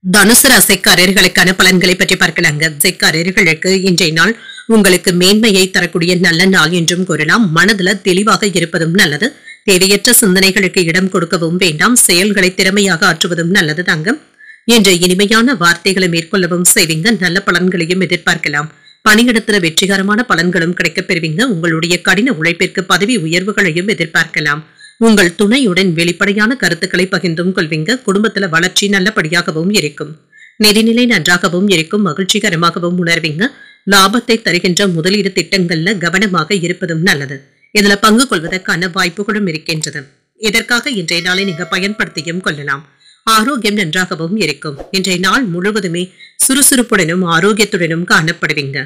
தனுசு ராசிக்காரர்களுக்கான பலன்களை பற்றி பார்க்கலாங்க. ராசிக்காரர்களுக்கு இன்றைய நாள் உங்களுக்கு மேன்மையை தரக்கூடிய நல்ல நாள் என்றும் கூறலாம். மனதுல தெளிவாக இருப்பதும் நல்லது. தேவையற்ற சிந்தனைகளுக்கு இடம் கொடுக்கவும் வேண்டாம். செயல்களை திறமையாக ஆற்றுவதும் நல்லது தாங்க. என்ற இனிமையான வார்த்தைகளை மேற்கொள்ளவும் செய்வீங்க. நல்ல பலன்களையும் எதிர்பார்க்கலாம். பணியிடத்துல வெற்றிகரமான பலன்களும் கிடைக்கப் பெறுவீங்க. உங்களுடைய கடின உழைப்பிற்கு பதவி உயர்வுகளையும் எதிர்பார்க்கலாம். உங்கள் துணையுடன் வெளிப்படையான கருத்துக்களை பகிர்ந்தும் கொள்வீங்க. குடும்பத்துல வளர்ச்சி நல்லபடியாகவும் இருக்கும். நிதிநிலை நன்றாகவும் இருக்கும். மகிழ்ச்சிகரமாகவும் உணர்வீங்க. லாபத்தை தருகின்ற முதலீடு திட்டங்கள்ல கவனமாக இருப்பதும் நல்லது. இதுல பங்கு கொள்வதற்கான வாய்ப்புகளும் இருக்கின்றது. இதற்காக இன்றைய நாளை நீங்க பயன்படுத்தியும் கொள்ளலாம். ஆரோக்கியம் நன்றாகவும் இருக்கும். இன்றைய நாள் முழுவதுமே சுறுசுறுப்புடனும் ஆரோக்கியத்துடனும் காணப்படுவீங்க.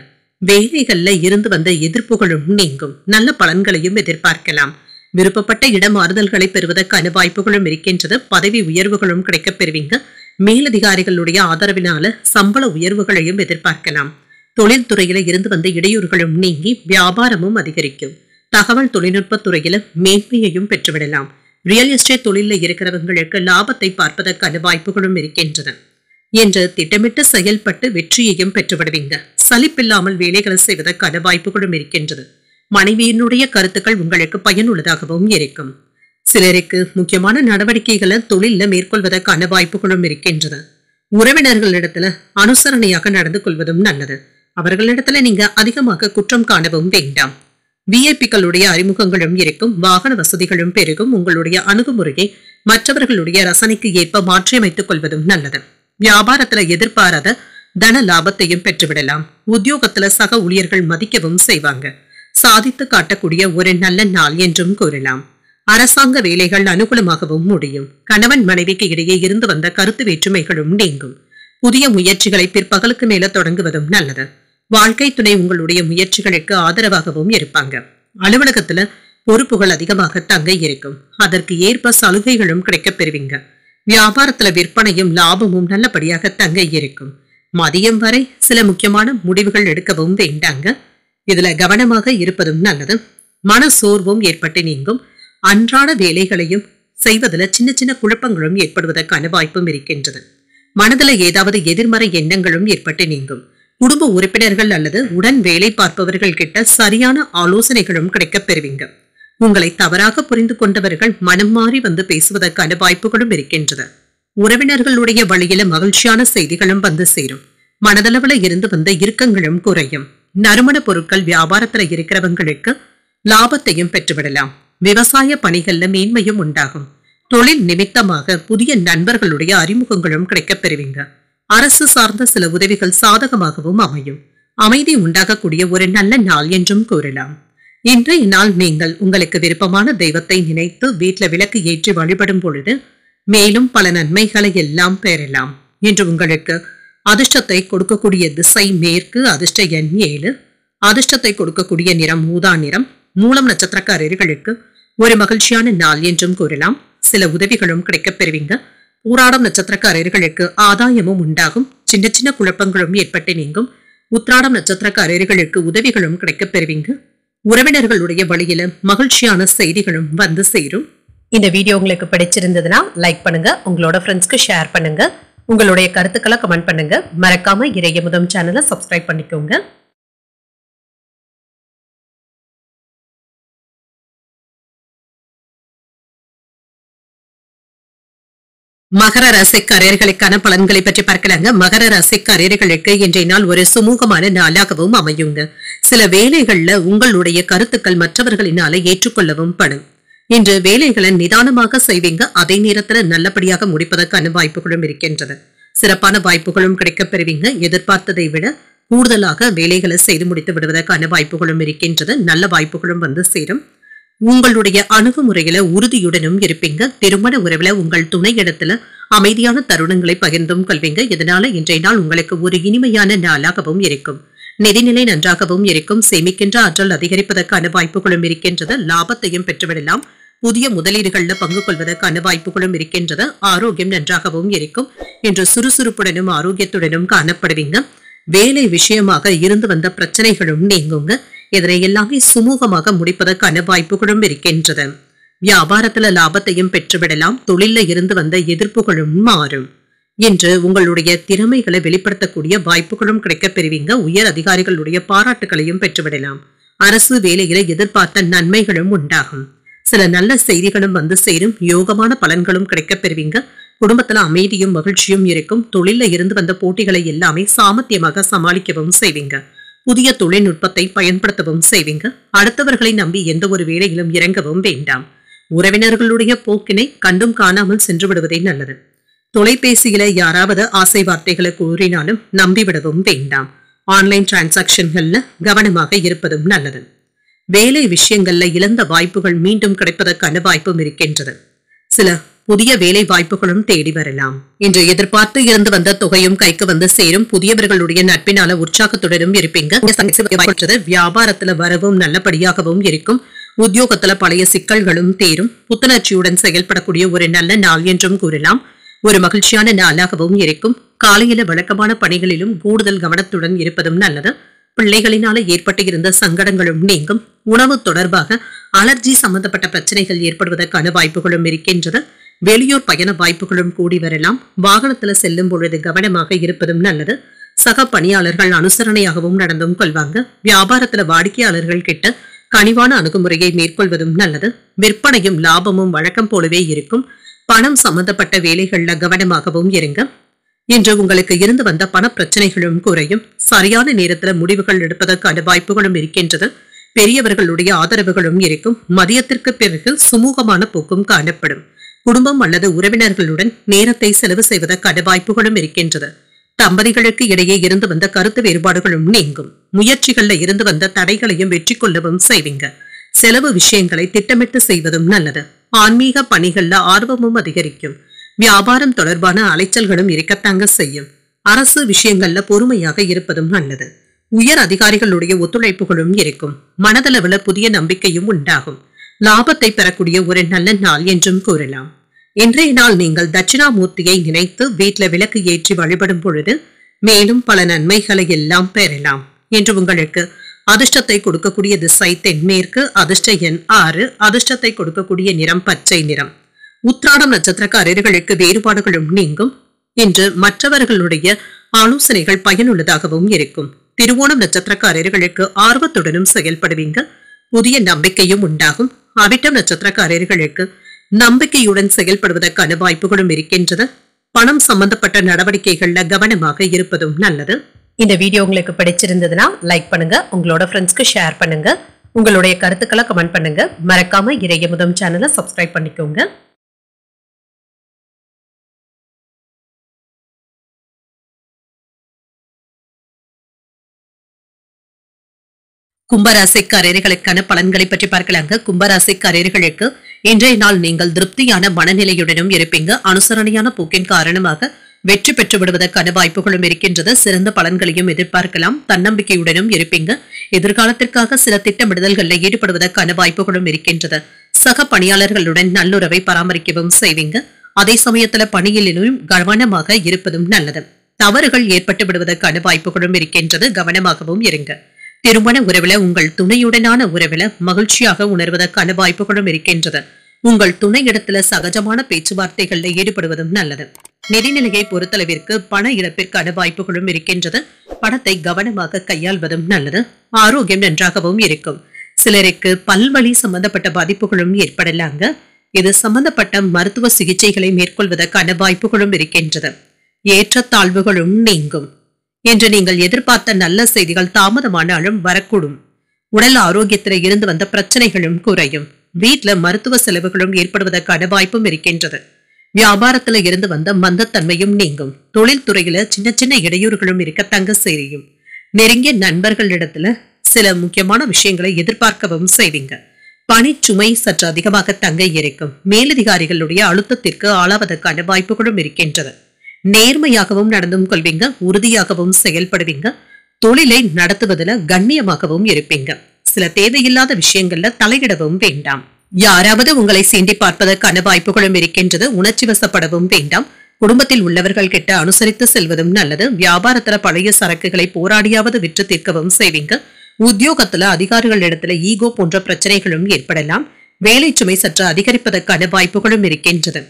வேலைகள்ல இருந்து வந்த எதிர்ப்புகளும் நீங்கும். நல்ல பலன்களையும் எதிர்பார்க்கலாம். விருப்பப்பட்ட இடமாறுதல்களை பெறுவதற்கான வாய்ப்புகளும் இருக்கின்றது. பதவி உயர்வுகளும் கிடைக்கப் பெறுவீங்க. மேலதிகாரிகளுடைய ஆதரவினால சம்பள உயர்வுகளையும் எதிர்பார்க்கலாம். தொழில்துறையில இருந்து வந்த இடையூறுகளும் நீங்கி வியாபாரமும் அதிகரிக்கும். தகவல் தொழில்நுட்ப துறையில மேன்மையையும் பெற்றுவிடலாம். ரியல் எஸ்டேட் தொழில இருக்கிறவங்களுக்கு லாபத்தை பார்ப்பதற்கான வாய்ப்புகளும் இருக்கின்றன. என்று திட்டமிட்டு செயல்பட்டு வெற்றியையும் பெற்றுவிடுவீங்க. சலிப்பில்லாமல் வேலைகளை செய்வதற்கான வாய்ப்புகளும் இருக்கின்றது. மனைவியினுடைய கருத்துக்கள் உங்களுக்கு பயனுள்ளதாகவும் இருக்கும். சிலருக்கு முக்கியமான நடவடிக்கைகளை தொழில மேற்கொள்வதற்கான வாய்ப்புகளும் இருக்கின்றன. உறவினர்களிடத்துல அனுசரணையாக நடந்து கொள்வதும் நல்லது. அவர்களிடத்துல நீங்க அதிகமாக குற்றம் காணவும் வேண்டாம். விஐபிக்களுடைய அறிமுகங்களும் இருக்கும். வாகன வசதிகளும் பெருகும். உங்களுடைய அணுகுமுறையை மற்றவர்களுடைய ரசனைக்கு ஏற்ப மாற்றியமைத்துக் கொள்வதும் நல்லது. வியாபாரத்துல எதிர்பாராத தன லாபத்தையும் பெற்றுவிடலாம். உத்தியோகத்துல சக ஊழியர்கள் மதிக்கவும் செய்வாங்க. சாதித்து காட்டக்கூடிய ஒரு நல்ல நாள் என்றும் கூறலாம். அரசாங்க வேலைகள் அனுகூலமாகவும் முடியும். கணவன் மனைவிக்கு இடையே இருந்து வந்த கருத்து வேற்றுமைகளும் நீங்கும். புதிய முயற்சிகளை பிற்பகலுக்கு மேல தொடங்குவதும் நல்லது. வாழ்க்கை துணை உங்களுடைய முயற்சிகளுக்கு ஆதரவாகவும் இருப்பாங்க. அலுவலகத்துல பொறுப்புகள் அதிகமாக தங்க இருக்கும். அதற்கு ஏற்ப சலுகைகளும் கிடைக்கப் பெறுவீங்க. வியாபாரத்துல விற்பனையும் லாபமும் நல்லபடியாக தங்க இருக்கும். மதியம் வரை சில முக்கியமான முடிவுகள் எடுக்கவும் வேண்டாங்க. இதுல கவனமாக இருப்பதும் நல்லது. மன சோர்வும் ஏற்பட்டு நீங்கும். அன்றாட வேலைகளையும் செய்வதில் சின்ன சின்ன குழப்பங்களும் ஏற்படுவதற்கான வாய்ப்பும் இருக்கின்றது. மனதில் ஏதாவது எதிர்மறை எண்ணங்களும் ஏற்பட்டு நீங்கும். குடும்ப உறுப்பினர்கள் அல்லது உடன் வேலை பார்ப்பவர்கள் கிட்ட சரியான ஆலோசனைகளும் கிடைக்கப் பெறுவீங்க. உங்களை தவறாக புரிந்து கொண்டவர்கள் மனம் மாறி வந்து பேசுவதற்கான வாய்ப்புகளும் இருக்கின்றது. உறவினர்களுடைய வழியில மகிழ்ச்சியான செய்திகளும் வந்து சேரும். மனதளவுல இருந்து வந்த இறுக்கங்களும் குறையும். நறுமண பொருட்கள் வியாபாரத்துல இருக்கிறவங்களுக்கு லாபத்தையும் பெற்றுவிடலாம். விவசாய பணிகள்ல மேன்மையும் உண்டாகும். தொழில் நிமித்தமாக புதிய நண்பர்களுடைய அறிமுகங்களும் கிடைக்கப் பெறுவீங்க. அரசு சார்ந்த சில உதவிகள் சாதகமாகவும் அமையும். அமைதி உண்டாகக்கூடிய ஒரு நல்ல நாள் என்றும் கூறலாம். இன்றைய நாள் நீங்கள் உங்களுக்கு விருப்பமான தெய்வத்தை நினைத்து வீட்டுல விளக்கு ஏற்றி வழிபடும் பொழுது மேலும் பல நன்மைகளை எல்லாம் பெறலாம். இன்று உங்களுக்கு அதிர்ஷ்டத்தை கொடுக்கக்கூடிய திசை மேற்கு. அதிர்ஷ்ட எண் 7. அதிர்ஷ்டத்தை கொடுக்கக்கூடிய நிறம் ஊதா நிறம். மூலம் நட்சத்திரக்காரர்களுக்கு ஒரு மகிழ்ச்சியான நாள் என்றும் கூறலாம். சில உதவிகளும் கிடைக்கப் பெறுவீங்க. பூராடம் நட்சத்திரக்காரர்களுக்கு ஆதாயமும் உண்டாகும். சின்ன சின்ன குழப்பங்களும் ஏற்பட்டு நீங்கும். உத்திராடம் நட்சத்திரக்காரர்களுக்கு உதவிகளும் கிடைக்கப் பெறுவீங்க. உறவினர்களுடைய வழியில மகிழ்ச்சியான செய்திகளும் வந்து சேரும். இந்த வீடியோ உங்களுக்கு பிடிச்சிருந்ததுன்னா லைக் பண்ணுங்க, உங்களோட ஃப்ரெண்ட்ஸ்க்கு ஷேர் பண்ணுங்க, உங்களுடைய கருத்துக்களை கமெண்ட் பண்ணுங்க. மறக்காம இறையமுதம் சேனலை சப்ஸ்கிரைப் பண்ணிக்கோங்க. மகர ராசிக்காரர்களுக்கான பலன்களை பற்றி பார்க்கலாங்க. மகர ராசிக்காரர்களுக்கு இன்றைய நாள் ஒரு சுமூகமான நாளாகவும் அமையுங்க. சில வேலைகள்ல உங்களுடைய கருத்துக்கள் மற்றவர்களினால ஏற்றுக்கொள்ளவும் படும். இன்று வேலைகளை நிதானமாக செய்வீங்க. அதே நேரத்துல நல்லபடியாக முடிப்பதற்கான வாய்ப்புகளும் இருக்கின்றது. சிறப்பான வாய்ப்புகளும் கிடைக்கப் பெறுவீங்க. எதிர்பார்த்ததை விட கூடுதலாக வேலைகளை செய்து முடித்து விடுவதற்கான வாய்ப்புகளும் இருக்கின்றது. நல்ல வாய்ப்புகளும் வந்து சேரும். உங்களுடைய அணுகுமுறையில உறுதியுடனும் இருப்பீங்க. திருமண உறவுல உங்கள் துணை இடத்துல அமைதியான தருணங்களை பகிர்ந்தும் கொள்வீங்க. இதனால இன்றைய நாள் உங்களுக்கு ஒரு இனிமையான நாளாகவும் இருக்கும். நிதிநிலை நன்றாகவும் இருக்கும். சேமிக்கின்ற ஆற்றல் அதிகரிப்பதற்கான வாய்ப்புகளும் இருக்கின்றது. லாபத்தையும் பெற்றுவிடலாம். புதிய முதலீடுகள்ல பங்கு கொள்வதற்கான வாய்ப்புகளும் இருக்கின்றது. ஆரோக்கியம் நன்றாகவும் இருக்கும். இன்று சுறுசுறுப்புடனும் ஆரோக்கியத்துடனும் காணப்படுவீங்க. வேலை விஷயமாக இருந்து வந்த பிரச்சனைகளும் நீங்குங்க. இதனை எல்லாமே சுமூகமாக முடிப்பதற்கான வாய்ப்புகளும் இருக்கின்றது. வியாபாரத்துல லாபத்தையும் பெற்றுவிடலாம். தொழில இருந்து வந்த எதிர்ப்புகளும் மாறும். இன்று உங்களுடைய திறமைகளை வெளிப்படுத்தக்கூடிய வாய்ப்புகளும் கிடைக்கப் பெறுவீங்க. உயர் அதிகாரிகளுடைய பாராட்டுகளையும் பெற்றுவிடலாம். அரசு வேலையில எதிர்பார்த்த நன்மைகளும் உண்டாகும். சில நல்ல செய்திகளும் வந்து சேரும். யோகமான பலன்களும் கிடைக்கப் பெறுவீங்க. குடும்பத்துல அமைதியும் மகிழ்ச்சியும் இருக்கும். தொழில இருந்து வந்த போட்டிகளை எல்லாமே சாமர்த்தியமாக சமாளிக்கவும் செய்வீங்க. புதிய தொழில்நுட்பத்தை பயன்படுத்தவும் செய்வீங்க. அடுத்தவர்களை நம்பி எந்த ஒரு வேலையிலும் இறங்கவும் வேண்டாம். உறவினர்களுடைய போக்கினை கண்டும் காணாமல் சென்று விடுவதே நல்லது. தொலைபேசியில யாராவது ஆசை வார்த்தைகளை கூறினாலும் நம்பிவிடவும் வேண்டாம். ஆன்லைன் டிரான்சாக்சன்கள்ல கவனமாக இருப்பதும் நல்லது. வேலை விஷயங்கள்ல இழந்த வாய்ப்புகள் மீண்டும் கிடைப்பதற்கான வாய்ப்பும் இருக்கின்றது. சில புதிய வேலை வாய்ப்புகளும் தேடி வரலாம். இன்று எதிர்பார்த்து இருந்து வந்த தொகையும் கைக்கு வந்து சேரும். புதியவர்களுடைய நட்பினால உற்சாகத்துடனும் இருப்பீங்க. வியாபாரத்துல வரவும் நல்லபடியாகவும் இருக்கும். உத்தியோகத்துல பழைய சிக்கல்களும் தேரும். புத்துணர்ச்சியுடன் செயல்படக்கூடிய ஒரு நல்ல நாள் என்றும் கூறலாம். ஒரு மகிழ்ச்சியான நாளாகவும் இருக்கும். காலையில வழக்கமான பணிகளிலும் கூடுதல் கவனத்துடன் இருப்பதும் நல்லது. பிள்ளைகளினால ஏற்பட்டு இருந்த சங்கடங்களும் நீங்கும். உணவு தொடர்பாக அலர்ஜி சம்பந்தப்பட்ட பிரச்சனைகள் ஏற்படுவதற்கான வாய்ப்புகளும் இருக்கின்றது. வெளியூர் பயண வாய்ப்புகளும் கூடி வரலாம். வாகனத்துல செல்லும் பொழுது கவனமாக இருப்பதும் நல்லது. சக பணியாளர்கள் அனுசரணையாகவும் நடந்தும் கொள்வாங்க. வியாபாரத்துல வாடிக்கையாளர்கள் கிட்ட கனிவான அணுகுமுறையை மேற்கொள்வதும் நல்லது. விற்பனையும் லாபமும் வழக்கம் போலவே இருக்கும். பணம் சம்பந்தப்பட்ட வேலைகள்ல கவனமாகவும் இருங்க. இன்று உங்களுக்கு இருந்து வந்த பண பிரச்சனைகளும் குறையும். சரியான நேரத்துல முடிவுகள் எடுப்பதற்கான வாய்ப்புகளும் இருக்கின்றது. பெரியவர்களுடைய ஆதரவுகளும் இருக்கும். மதியத்திற்கு பிறகு சுமூகமான போக்கும் காணப்படும். குடும்பம் அல்லது உறவினர்களுடன் நேரத்தை செலவு செய்வதற்கான வாய்ப்புகளும் இருக்கின்றது. தம்பதிகளுக்கு இடையே இருந்து வந்த கருத்து வேறுபாடுகளும் நீங்கும். முயற்சிகள்ல இருந்து வந்த தடைகளையும் வெற்றி கொள்ளவும் செய்வீங்க. செலவு விஷயங்களை திட்டமிட்டு செய்வதும் நல்லது. ஆன்மீக பணிகள்ல ஆர்வமும் அதிகரிக்கும். வியாபாரம் தொடர்பான அலைச்சல்களும் இருக்கத்தாங்க செய்யும். அரசு விஷயங்கள்ல பொறுமையாக இருப்பதும் நல்லது. உயர் அதிகாரிகளுடைய ஒத்துழைப்புகளும் இருக்கும். மனதளவுல புதிய நம்பிக்கையும் உண்டாகும். லாபத்தை பெறக்கூடிய ஒரு நல்ல நாள் என்றும் கூறலாம். இன்றைய நாள் நீங்கள் தட்சிணாமூர்த்தியை நினைத்து வீட்டுல விளக்கு ஏற்றி வழிபடும் பொழுது மேலும் பல நன்மைகளை எல்லாம் பெறலாம். என்று உங்களுக்கு அதிர்ஷ்டத்தை கொடுக்கக்கூடிய திசை தென்மேற்கு. அதிர்ஷ்ட எண் 6. அதிர்ஷ்டத்தை கொடுக்கக்கூடிய நிறம் பச்சை நிறம். உத்திராடம் நட்சத்திரக்காரர்களுக்கு வேறுபாடுகளும் நீங்கும். இன்று மற்றவர்களுடைய ஆலோசனைகள் பயனுள்ளதாகவும் இருக்கும். திருவோணம் நட்சத்திரக்காரர்களுக்கு ஆர்வத்துடனும் செயல்படுவீங்க. புதிய நம்பிக்கையும் உண்டாகும். அவிட்டம் நட்சத்திரக்காரர்களுக்கு நம்பிக்கையுடன் செயல்படுவதற்கான வாய்ப்புகளும் இருக்கின்றது. பணம் சம்பந்தப்பட்ட நடவடிக்கைகள்ல கவனமாக இருப்பதும் நல்லது. இந்த வீடியோ உங்களுக்கு பிடிச்சிருந்ததுன்னா லைக் பண்ணுங்க. உங்களோட ஃப்ரெண்ட்ஸ்க்கு ஷேர் பண்ணுங்க. உங்களுடைய கருத்துக்களை கமெண்ட் பண்ணுங்க. மறக்காம இறையமுதம் சேனலை சப்ஸ்கிரைப் பண்ணிக்கோங்க. கும்பராசிக்காரர்களுக்கான பலன்களை பற்றி பார்க்கலாங்க. கும்பராசிக்காரர்களுக்கு இன்றைய நாள் நீங்கள் திருப்தியான மனநிலையுடனும் இருப்பீங்க. அனுசரணையான போக்கின் காரணமாக வெற்றி பெற்று விடுவதற்கான வாய்ப்புகளும் இருக்கின்றது. சிறந்த பலன்களையும் எதிர்பார்க்கலாம். தன்னம்பிக்கையுடனும் இருப்பீங்க. எதிர்காலத்திற்காக சில திட்டமிடுதல்களில் ஈடுபடுவதற்கான வாய்ப்புகளும் இருக்கின்றது. சக பணியாளர்களுடன் நல்லுறவை பராமரிக்கவும் செய்வீங்க. அதே சமயத்துல பணியிலும் கவனமாக இருப்பதும் நல்லது. தவறுகள் ஏற்பட்டு விடுவதற்கான வாய்ப்புகளும் இருக்கின்றது. கவனமாகவும் இருங்க. திருமண உறவுல உங்கள் துணையுடனான உறவுல மகிழ்ச்சியாக உணர்வதற்கான வாய்ப்புகளும் இருக்கின்றது. உங்கள் துணை இடத்துல சகஜமான பேச்சுவார்த்தைகள்ல ஈடுபடுவதும் நல்லது. நிதிநிலையை பொறுத்தளவிற்கு பண இழப்பிற்கான வாய்ப்புகளும் இருக்கின்றது. பணத்தை கவனமாக கையாள்வதும் நல்லது. ஆரோக்கியம் நன்றாகவும் இருக்கும். சிலருக்கு பல்வலி சம்பந்தப்பட்ட பாதிப்புகளும் ஏற்படலாங்க. இது சம்பந்தப்பட்ட மருத்துவ சிகிச்சைகளை மேற்கொள்வதற்கான வாய்ப்புகளும் இருக்கின்றது. ஏற்றத்தாழ்வுகளும் நீங்கும். என்று நீங்கள் எதிர்பார்த்த நல்ல செய்திகள் தாமதமானாலும் வரக்கூடும். உடல் ஆரோக்கியத்தில் இருந்து வந்த பிரச்சனைகளும் குறையும். வீட்டுல மருத்துவ செலவுகளும் ஏற்படுவதற்கான வாய்ப்பும் இருக்கின்றது. வியாபாரத்துல இருந்து வந்த மந்தத்தன்மையும் நீங்கும். தொழில்துறையில சின்ன சின்ன இடையூறுகளும் இருக்கத்தாங்க செய்யும். நெருங்கிய நண்பர்களிடத்துல சில முக்கியமான விஷயங்களை எதிர்பார்க்கவும் செய்வீங்க. பணிச்சுமை சற்று அதிகமாக தங்க இருக்கும். மேலதிகாரிகளுடைய அழுத்தத்திற்கு ஆளாவதற்கான வாய்ப்புகளும் இருக்கின்றது. நேர்மையாகவும் நடந்தும் கொள்வீங்க, உறுதியாகவும் செயல்படுவீங்க. தொழிலை நடத்துவதில் கண்ணியமாகவும் இருப்பீங்க. சில தேவையில்லாத விஷயங்கள்ல தலையிடவும் வேண்டாம். யாராவது உங்களை சீண்டி பார்ப்பதற்கான வாய்ப்புகளும் இருக்கின்றது. உணர்ச்சி வசப்படவும் வேண்டாம். குடும்பத்தில் உள்ளவர்கள் கிட்ட அனுசரித்து செல்வதும் நல்லது. வியாபாரத்துல பழைய சரக்குகளை போராடியாவது விற்று தீர்க்கவும் செய்வீங்க. உத்தியோகத்துல அதிகாரிகள் இடத்துல ஈகோ போன்ற பிரச்சனைகளும் ஏற்படலாம். வேலை சுமை சற்று அதிகரிப்பதற்கான வாய்ப்புகளும் இருக்கின்றது.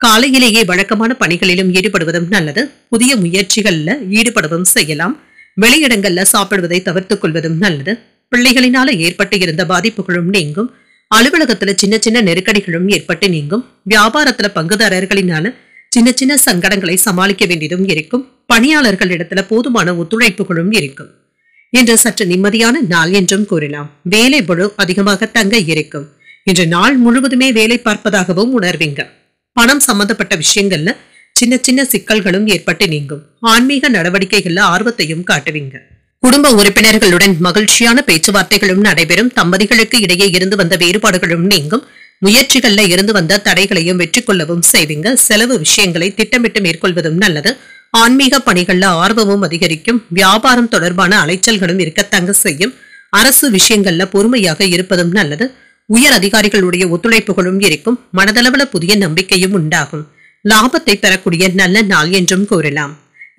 காலையிலேயே வழக்கமான பணிகளிலும் ஈடுபடுவதும் நல்லது. புதிய முயற்சிகள்ல ஈடுபடவும் செய்யலாம். வெளியிடங்கள்ல சாப்பிடுவதை தவிர்த்துக் கொள்வதும் நல்லது. பிள்ளைகளினால ஏற்பட்டு இருந்த பாதிப்புகளும் நீங்கும். அலுவலகத்துல சின்ன சின்ன நெருக்கடிகளும் ஏற்பட்டு நீங்கும். வியாபாரத்துல பங்குதாரர்களினால சின்ன சின்ன சங்கடங்களை சமாளிக்க வேண்டியதும் இருக்கும். பணியாளர்களிடத்துல போதுமான ஒத்துழைப்புகளும் இருக்கும். இன்று சற்று நிம்மதியான நாள் என்றும் கூறலாம். வேலை பளு அதிகமாக தங்க இருக்கும். இன்று நாள் முழுவதுமே வேலை பார்ப்பதாகவும் உணர்வீங்க. பணம் சம்பந்தப்பட்ட விஷயங்கள்ல சின்ன சின்ன சிக்கல்களும் ஏற்பட்டு நீங்கும். ஆன்மீக நடவடிக்கைகள்ல ஆர்வத்தையும் காட்டுவீங்க. குடும்ப உறுப்பினர்களுடன் மகிழ்ச்சியான பேச்சுவார்த்தைகளும் நடைபெறும். தம்பதிகளுக்கு இடையே இருந்து வந்த வேறுபாடுகளும் நீங்கும். முயற்சிகள்ல இருந்து வந்த தடைகளையும் வெற்றி கொள்ளவும் செய்வீங்க. செலவு விஷயங்களை திட்டமிட்டு மேற்கொள்வதும் நல்லது. ஆன்மீக பணிகள்ல ஆர்வமும் அதிகரிக்கும். வியாபாரம் தொடர்பான அலைச்சல்களும் இருக்கத்தங்க செய்யும். அரசு விஷயங்கள்ல பொறுமையாக இருப்பதும் நல்லது. உயர் அதிகாரிகளுடைய ஒத்துழைப்புகளும் இருக்கும். மனதளவுல புதிய நம்பிக்கையும் உண்டாகும். லாபத்தை பெறக்கூடிய நல்ல நாள் என்றும் கூறலாம்.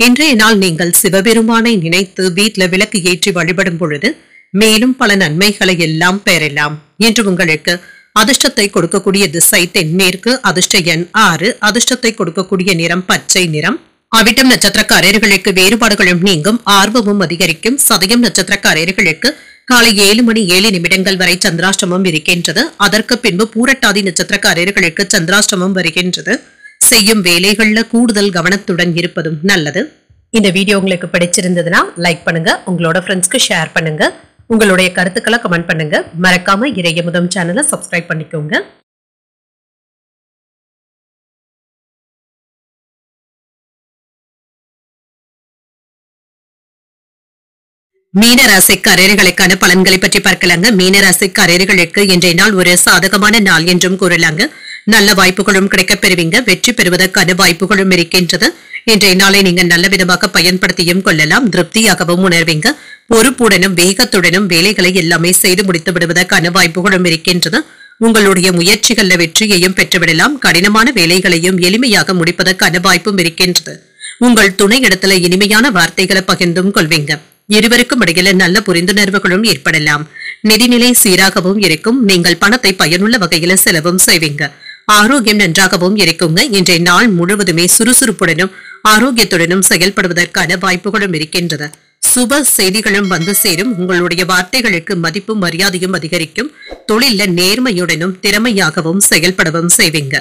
இன்றைய நாள் நீங்கள் சிவபெருமானை நினைத்து வீட்டுல விளக்கு ஏற்றி வழிபடும் பொழுது மேலும் பல நன்மைகளை எல்லாம் பெறலாம். என்று உங்களுக்கு அதிர்ஷ்டத்தை கொடுக்கக்கூடிய திசை தென்மேற்கு. அதிர்ஷ்ட எண் 6. அதிர்ஷ்டத்தை கொடுக்கக்கூடிய நிறம் பச்சை நிறம். அவிட்டம் நட்சத்திரக்காரர்களுக்கு வேறுபாடுகளும் நீங்கும். ஆர்வமும் அதிகரிக்கும். சதயம் நட்சத்திரக்காரர்களுக்கு காலை 7:07 வரை சந்திராஷ்டமம் இருக்கின்றது. அதற்கு பின்பு பூரட்டாதி நட்சத்திரக்காரர்களுக்கு சந்திராஷ்டமம் வருகின்றது. செய்யும் வேலைகள்ல கூடுதல் கவனத்துடன் இருப்பதும் நல்லது. இந்த வீடியோ உங்களுக்கு பிடிச்சிருந்ததுன்னா லைக் பண்ணுங்க. உங்களோட ஃப்ரெண்ட்ஸ்க்கு ஷேர் பண்ணுங்க. உங்களுடைய கருத்துக்களை கமெண்ட் பண்ணுங்க. மறக்காம இறையமுதம் சேனலை சப்ஸ்கிரைப் பண்ணிக்கோங்க. மீனராசிக்காரர்களுக்கான பலன்களை பற்றி பார்க்கலாங்க. மீனராசிக்காரர்களுக்கு இன்றைய நாள் ஒரு சாதகமான நாள் என்றும் கூறலாங்க. நல்ல வாய்ப்புகளும் கிடைக்கப் பெறுவீங்க. வெற்றி பெறுவதற்கான வாய்ப்புகளும் இருக்கின்றது. இன்றைய நாளை நீங்க நல்ல விதமாக பயன்படுத்தியும் கொள்ளலாம். திருப்தியாகவும் உணர்வீங்க. பொறுப்புடனும் வேகத்துடனும் வேலைகளை எல்லாமே செய்து முடித்து விடுவதற்கான வாய்ப்புகளும் இருக்கின்றது. உங்களுடைய முயற்சிகள்ல வெற்றியையும் பெற்றுவிடலாம். கடினமான வேலைகளையும் எளிமையாக முடிப்பதற்கான வாய்ப்பும் இருக்கின்றது. உங்கள் துணை இடத்துல இனிமையான வார்த்தைகளை பகிர்ந்தும் கொள்வீங்க. இருவருக்கும் இடையில நல்ல புரிந்துணர்வுகளும் ஏற்படலாம். நிதிநிலை சீராகவும் இருக்கும். நீங்கள் பணத்தை பயனுள்ள வகையில செலவும் செய்வீங்க. ஆரோக்கியம் நன்றாகவும் இருக்குங்க. இன்றைய நாள் முழுவதுமே சுறுசுறுப்புடனும் ஆரோக்கியத்துடனும் செயல்படுவதற்கான வாய்ப்புகளும் இருக்கின்றது. சுப செய்திகளும் வந்து சேரும். உங்களுடைய வார்த்தைகளுக்கு மதிப்பும் மரியாதையும் அதிகரிக்கும். தொழில நேர்மையுடனும் திறமையாகவும் செயல்படவும் செய்வீங்க.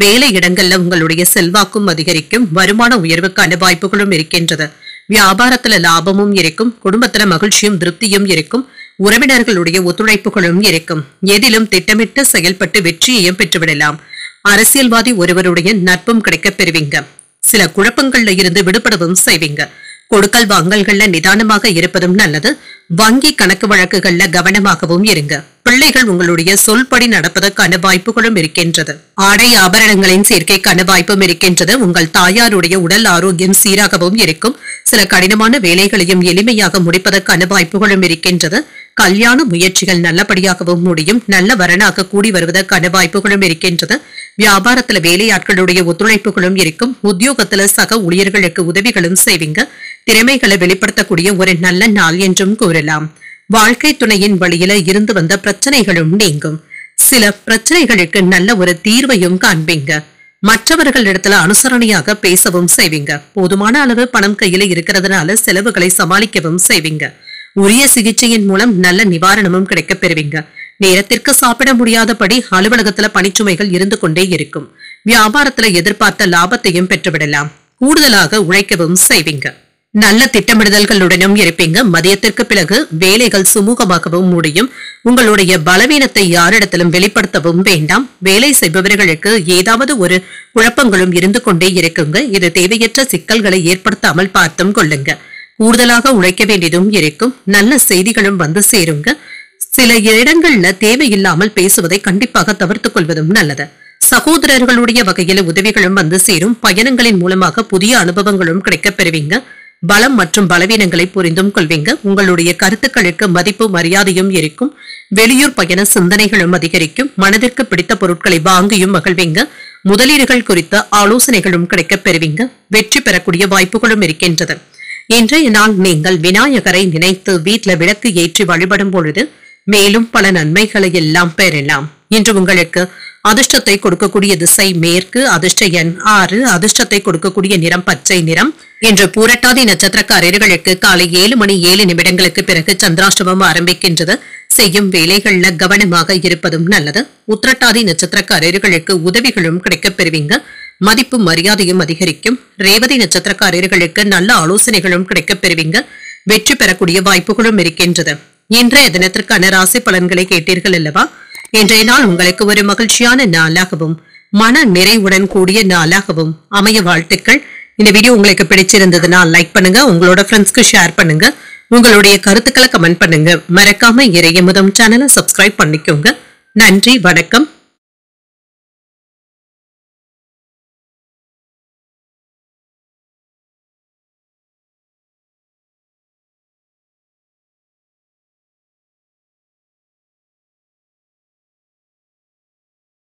வேலை இடங்கள்ல உங்களுடைய செல்வாக்கும் அதிகரிக்கும். வருமான உயர்வுக்கான வாய்ப்புகளும் இருக்கின்றது. வியாபாரத்துல லாபமும் இருக்கும். குடும்பத்துல மகிழ்ச்சியும் திருப்தியும் இருக்கும். உறவினர்களுடைய ஒத்துழைப்புகளும் இருக்கும். எதிலும் திட்டமிட்டு செயல்பட்டு வெற்றியையும் பெற்றுவிடலாம். அரசியல்வாதி ஒருவருடைய நட்பும் கிடைக்கப் பெறுவீங்க. சில குழப்பங்கள்ல இருந்து விடுபடவும் செய்வீங்க. கொடுக்கல் வாங்கல்கள்ல நிதானமாக இருப்பதும் நல்லது. வங்கி கணக்கு வழக்குகள்ல கவனமாகவும் இருங்க. பிள்ளைகள் உங்களுடைய சொல்படி நடப்பதற்கான வாய்ப்புகளும் இருக்கின்றது. ஆடை ஆபரணங்களின் சேர்க்கைக்கான வாய்ப்பும் இருக்கின்றது. உங்கள் தாயாருடைய உடல் ஆரோக்கியம் சீராகவும் இருக்கும். சில கடினமான வேலைகளையும் எளிமையாக முடிப்பதற்கான வாய்ப்புகளும் இருக்கின்றது. கல்யாண முயற்சிகள் நல்லபடியாகவும் முடியும். நல்ல வரனாக கூடி வருவதற்கான வாய்ப்புகளும் இருக்கின்றது. வியாபாரத்துல வேலையாட்களுடைய ஒத்துழைப்புகளும் இருக்கும். உத்தியோகத்துல சக ஊழியர்களுக்கு உதவிகளும் செய்வீங்க. திறமைகளை வெளிப்படுத்தக்கூடிய ஒரு நல்ல நாள் என்றும் கூறலாம். வாழ்க்கை துணையின் வழியில இருந்து வந்த பிரச்சனைகளும் நீங்கும். சில பிரச்சனைகளுக்கு நல்ல ஒரு தீர்வையும் காண்பீங்க. மற்றவர்களிடத்துல அனுசரணையாக பேசவும் செய்வீங்க. போதுமான அளவு பணம் கையில இருக்கிறதுனால செலவுகளை சமாளிக்கவும் செய்வீங்க. உரிய சிகிச்சையின் மூலம் நல்ல நிவாரணமும் கிடைக்கப் பெறுவீங்க. நேரத்திற்கு சாப்பிட முடியாதபடி அலுவலகத்துல பணிச்சுமைகள் இருந்து கொண்டே இருக்கும். வியாபாரத்துல எதிர்பார்த்த லாபத்தையும் பெற்றுவிடலாம். கூடுதலாக உழைக்கவும் செய்வீங்க. நல்ல திட்டமிடுதல்களுடனும் இருப்பீங்க. மதியத்திற்கு பிறகு வேலைகள் சுமூகமாகவும் முடியும். உங்களுடைய பலவீனத்தை யாரிடத்திலும் வெளிப்படுத்தவும் வேண்டாம். வேலை செய்பவர்களுக்கு ஏதாவது ஒரு குழப்பங்களும் இருந்து கொண்டே இருக்குங்க. இது தேவையற்ற சிக்கல்களை ஏற்படுத்தாமல் பார்த்தும் கொள்ளுங்க. கூடுதலாக உழைக்க வேண்டியதும் இருக்கும். நல்ல செய்திகளும் வந்து சேருங்க. சில இடங்கள்ல தேவையில்லாமல் பேசுவதை கண்டிப்பாக தவிர்த்துக் கொள்வதும் நல்லது. சகோதரர்களுடைய வகையில உதவிகளும் வந்து சேரும். பயணங்களின் மூலமாக புதிய அனுபவங்களும் கிடைக்கப் பெறுவீங்க. பலம் மற்றும் பலவீனங்களை புரிந்தும் கொள்வீங்க. உங்களுடைய கருத்துக்களுக்கு மதிப்பு மரியாதையும் இருக்கும். வெளியூர் பயண சிந்தனைகளும் அதிகரிக்கும். மனதிற்கு பிடித்த பொருட்களை வாங்கியும் மகிழ்வீங்க. முதலீடுகள் குறித்த ஆலோசனைகளும் கிடைக்கப் பெறுவீங்க. வெற்றி பெறக்கூடிய வாய்ப்புகளும் இருக்கின்றது. இன்றைய நாள் நீங்கள் விநாயகரை நினைத்து வீட்டில் விளக்கு ஏற்றி வழிபடும் பொழுது மேலும் பல நன்மைகளை எல்லாம் பெறலாம். இன்று உங்களுக்கு அதிர்ஷ்டத்தை கொடுக்கக்கூடிய திசை மேற்கு, அதிர்ஷ்ட எண் 6, அதிர்ஷ்டத்தை கொடுக்கக்கூடிய நிறம் பச்சை நிறம். இன்று பூரட்டாதி நட்சத்திரக்காரர்களுக்கு காலை 7:07 பிறகு சந்திராஷ்டமம் ஆரம்பிக்கின்றது. செய்யும் வேலைகள்ல கவனமாக இருப்பதும் நல்லது. உத்திரட்டாதி நட்சத்திரக்காரர்களுக்கு உதவிகளும் கிடைக்கப் பெறுவீங்க. மதிப்பு மரியாதையும் அதிகரிக்கும். ரேவதி நட்சத்திரக்காரர்களுக்கு நல்ல ஆலோசனைகளும் கிடைக்கப் பெறுவீங்க. வெற்றி பெறக்கூடிய வாய்ப்புகளும் இருக்கின்றது. இன்றைய தினத்திற்கான ராசி பலன்களை கேட்டீர்கள் அல்லவா? இன்றைய நாள் உங்களுக்கு ஒரு மகிழ்ச்சியான நாளாகவும் மன நிறைவுடன் கூடிய நாளாகவும் அமைய வாழ்த்துக்கள். இந்த வீடியோ உங்களுக்கு பிடிச்சிருந்ததுன்னா லைக் பண்ணுங்க, உங்களோட ஃப்ரெண்ட்ஸ்க்கு ஷேர் பண்ணுங்க, உங்களுடைய கருத்துக்களை கமெண்ட் பண்ணுங்க. மறக்காம இறையமுதம் சேனலை சப்ஸ்கிரைப் பண்ணிக்கோங்க. நன்றி, வணக்கம்.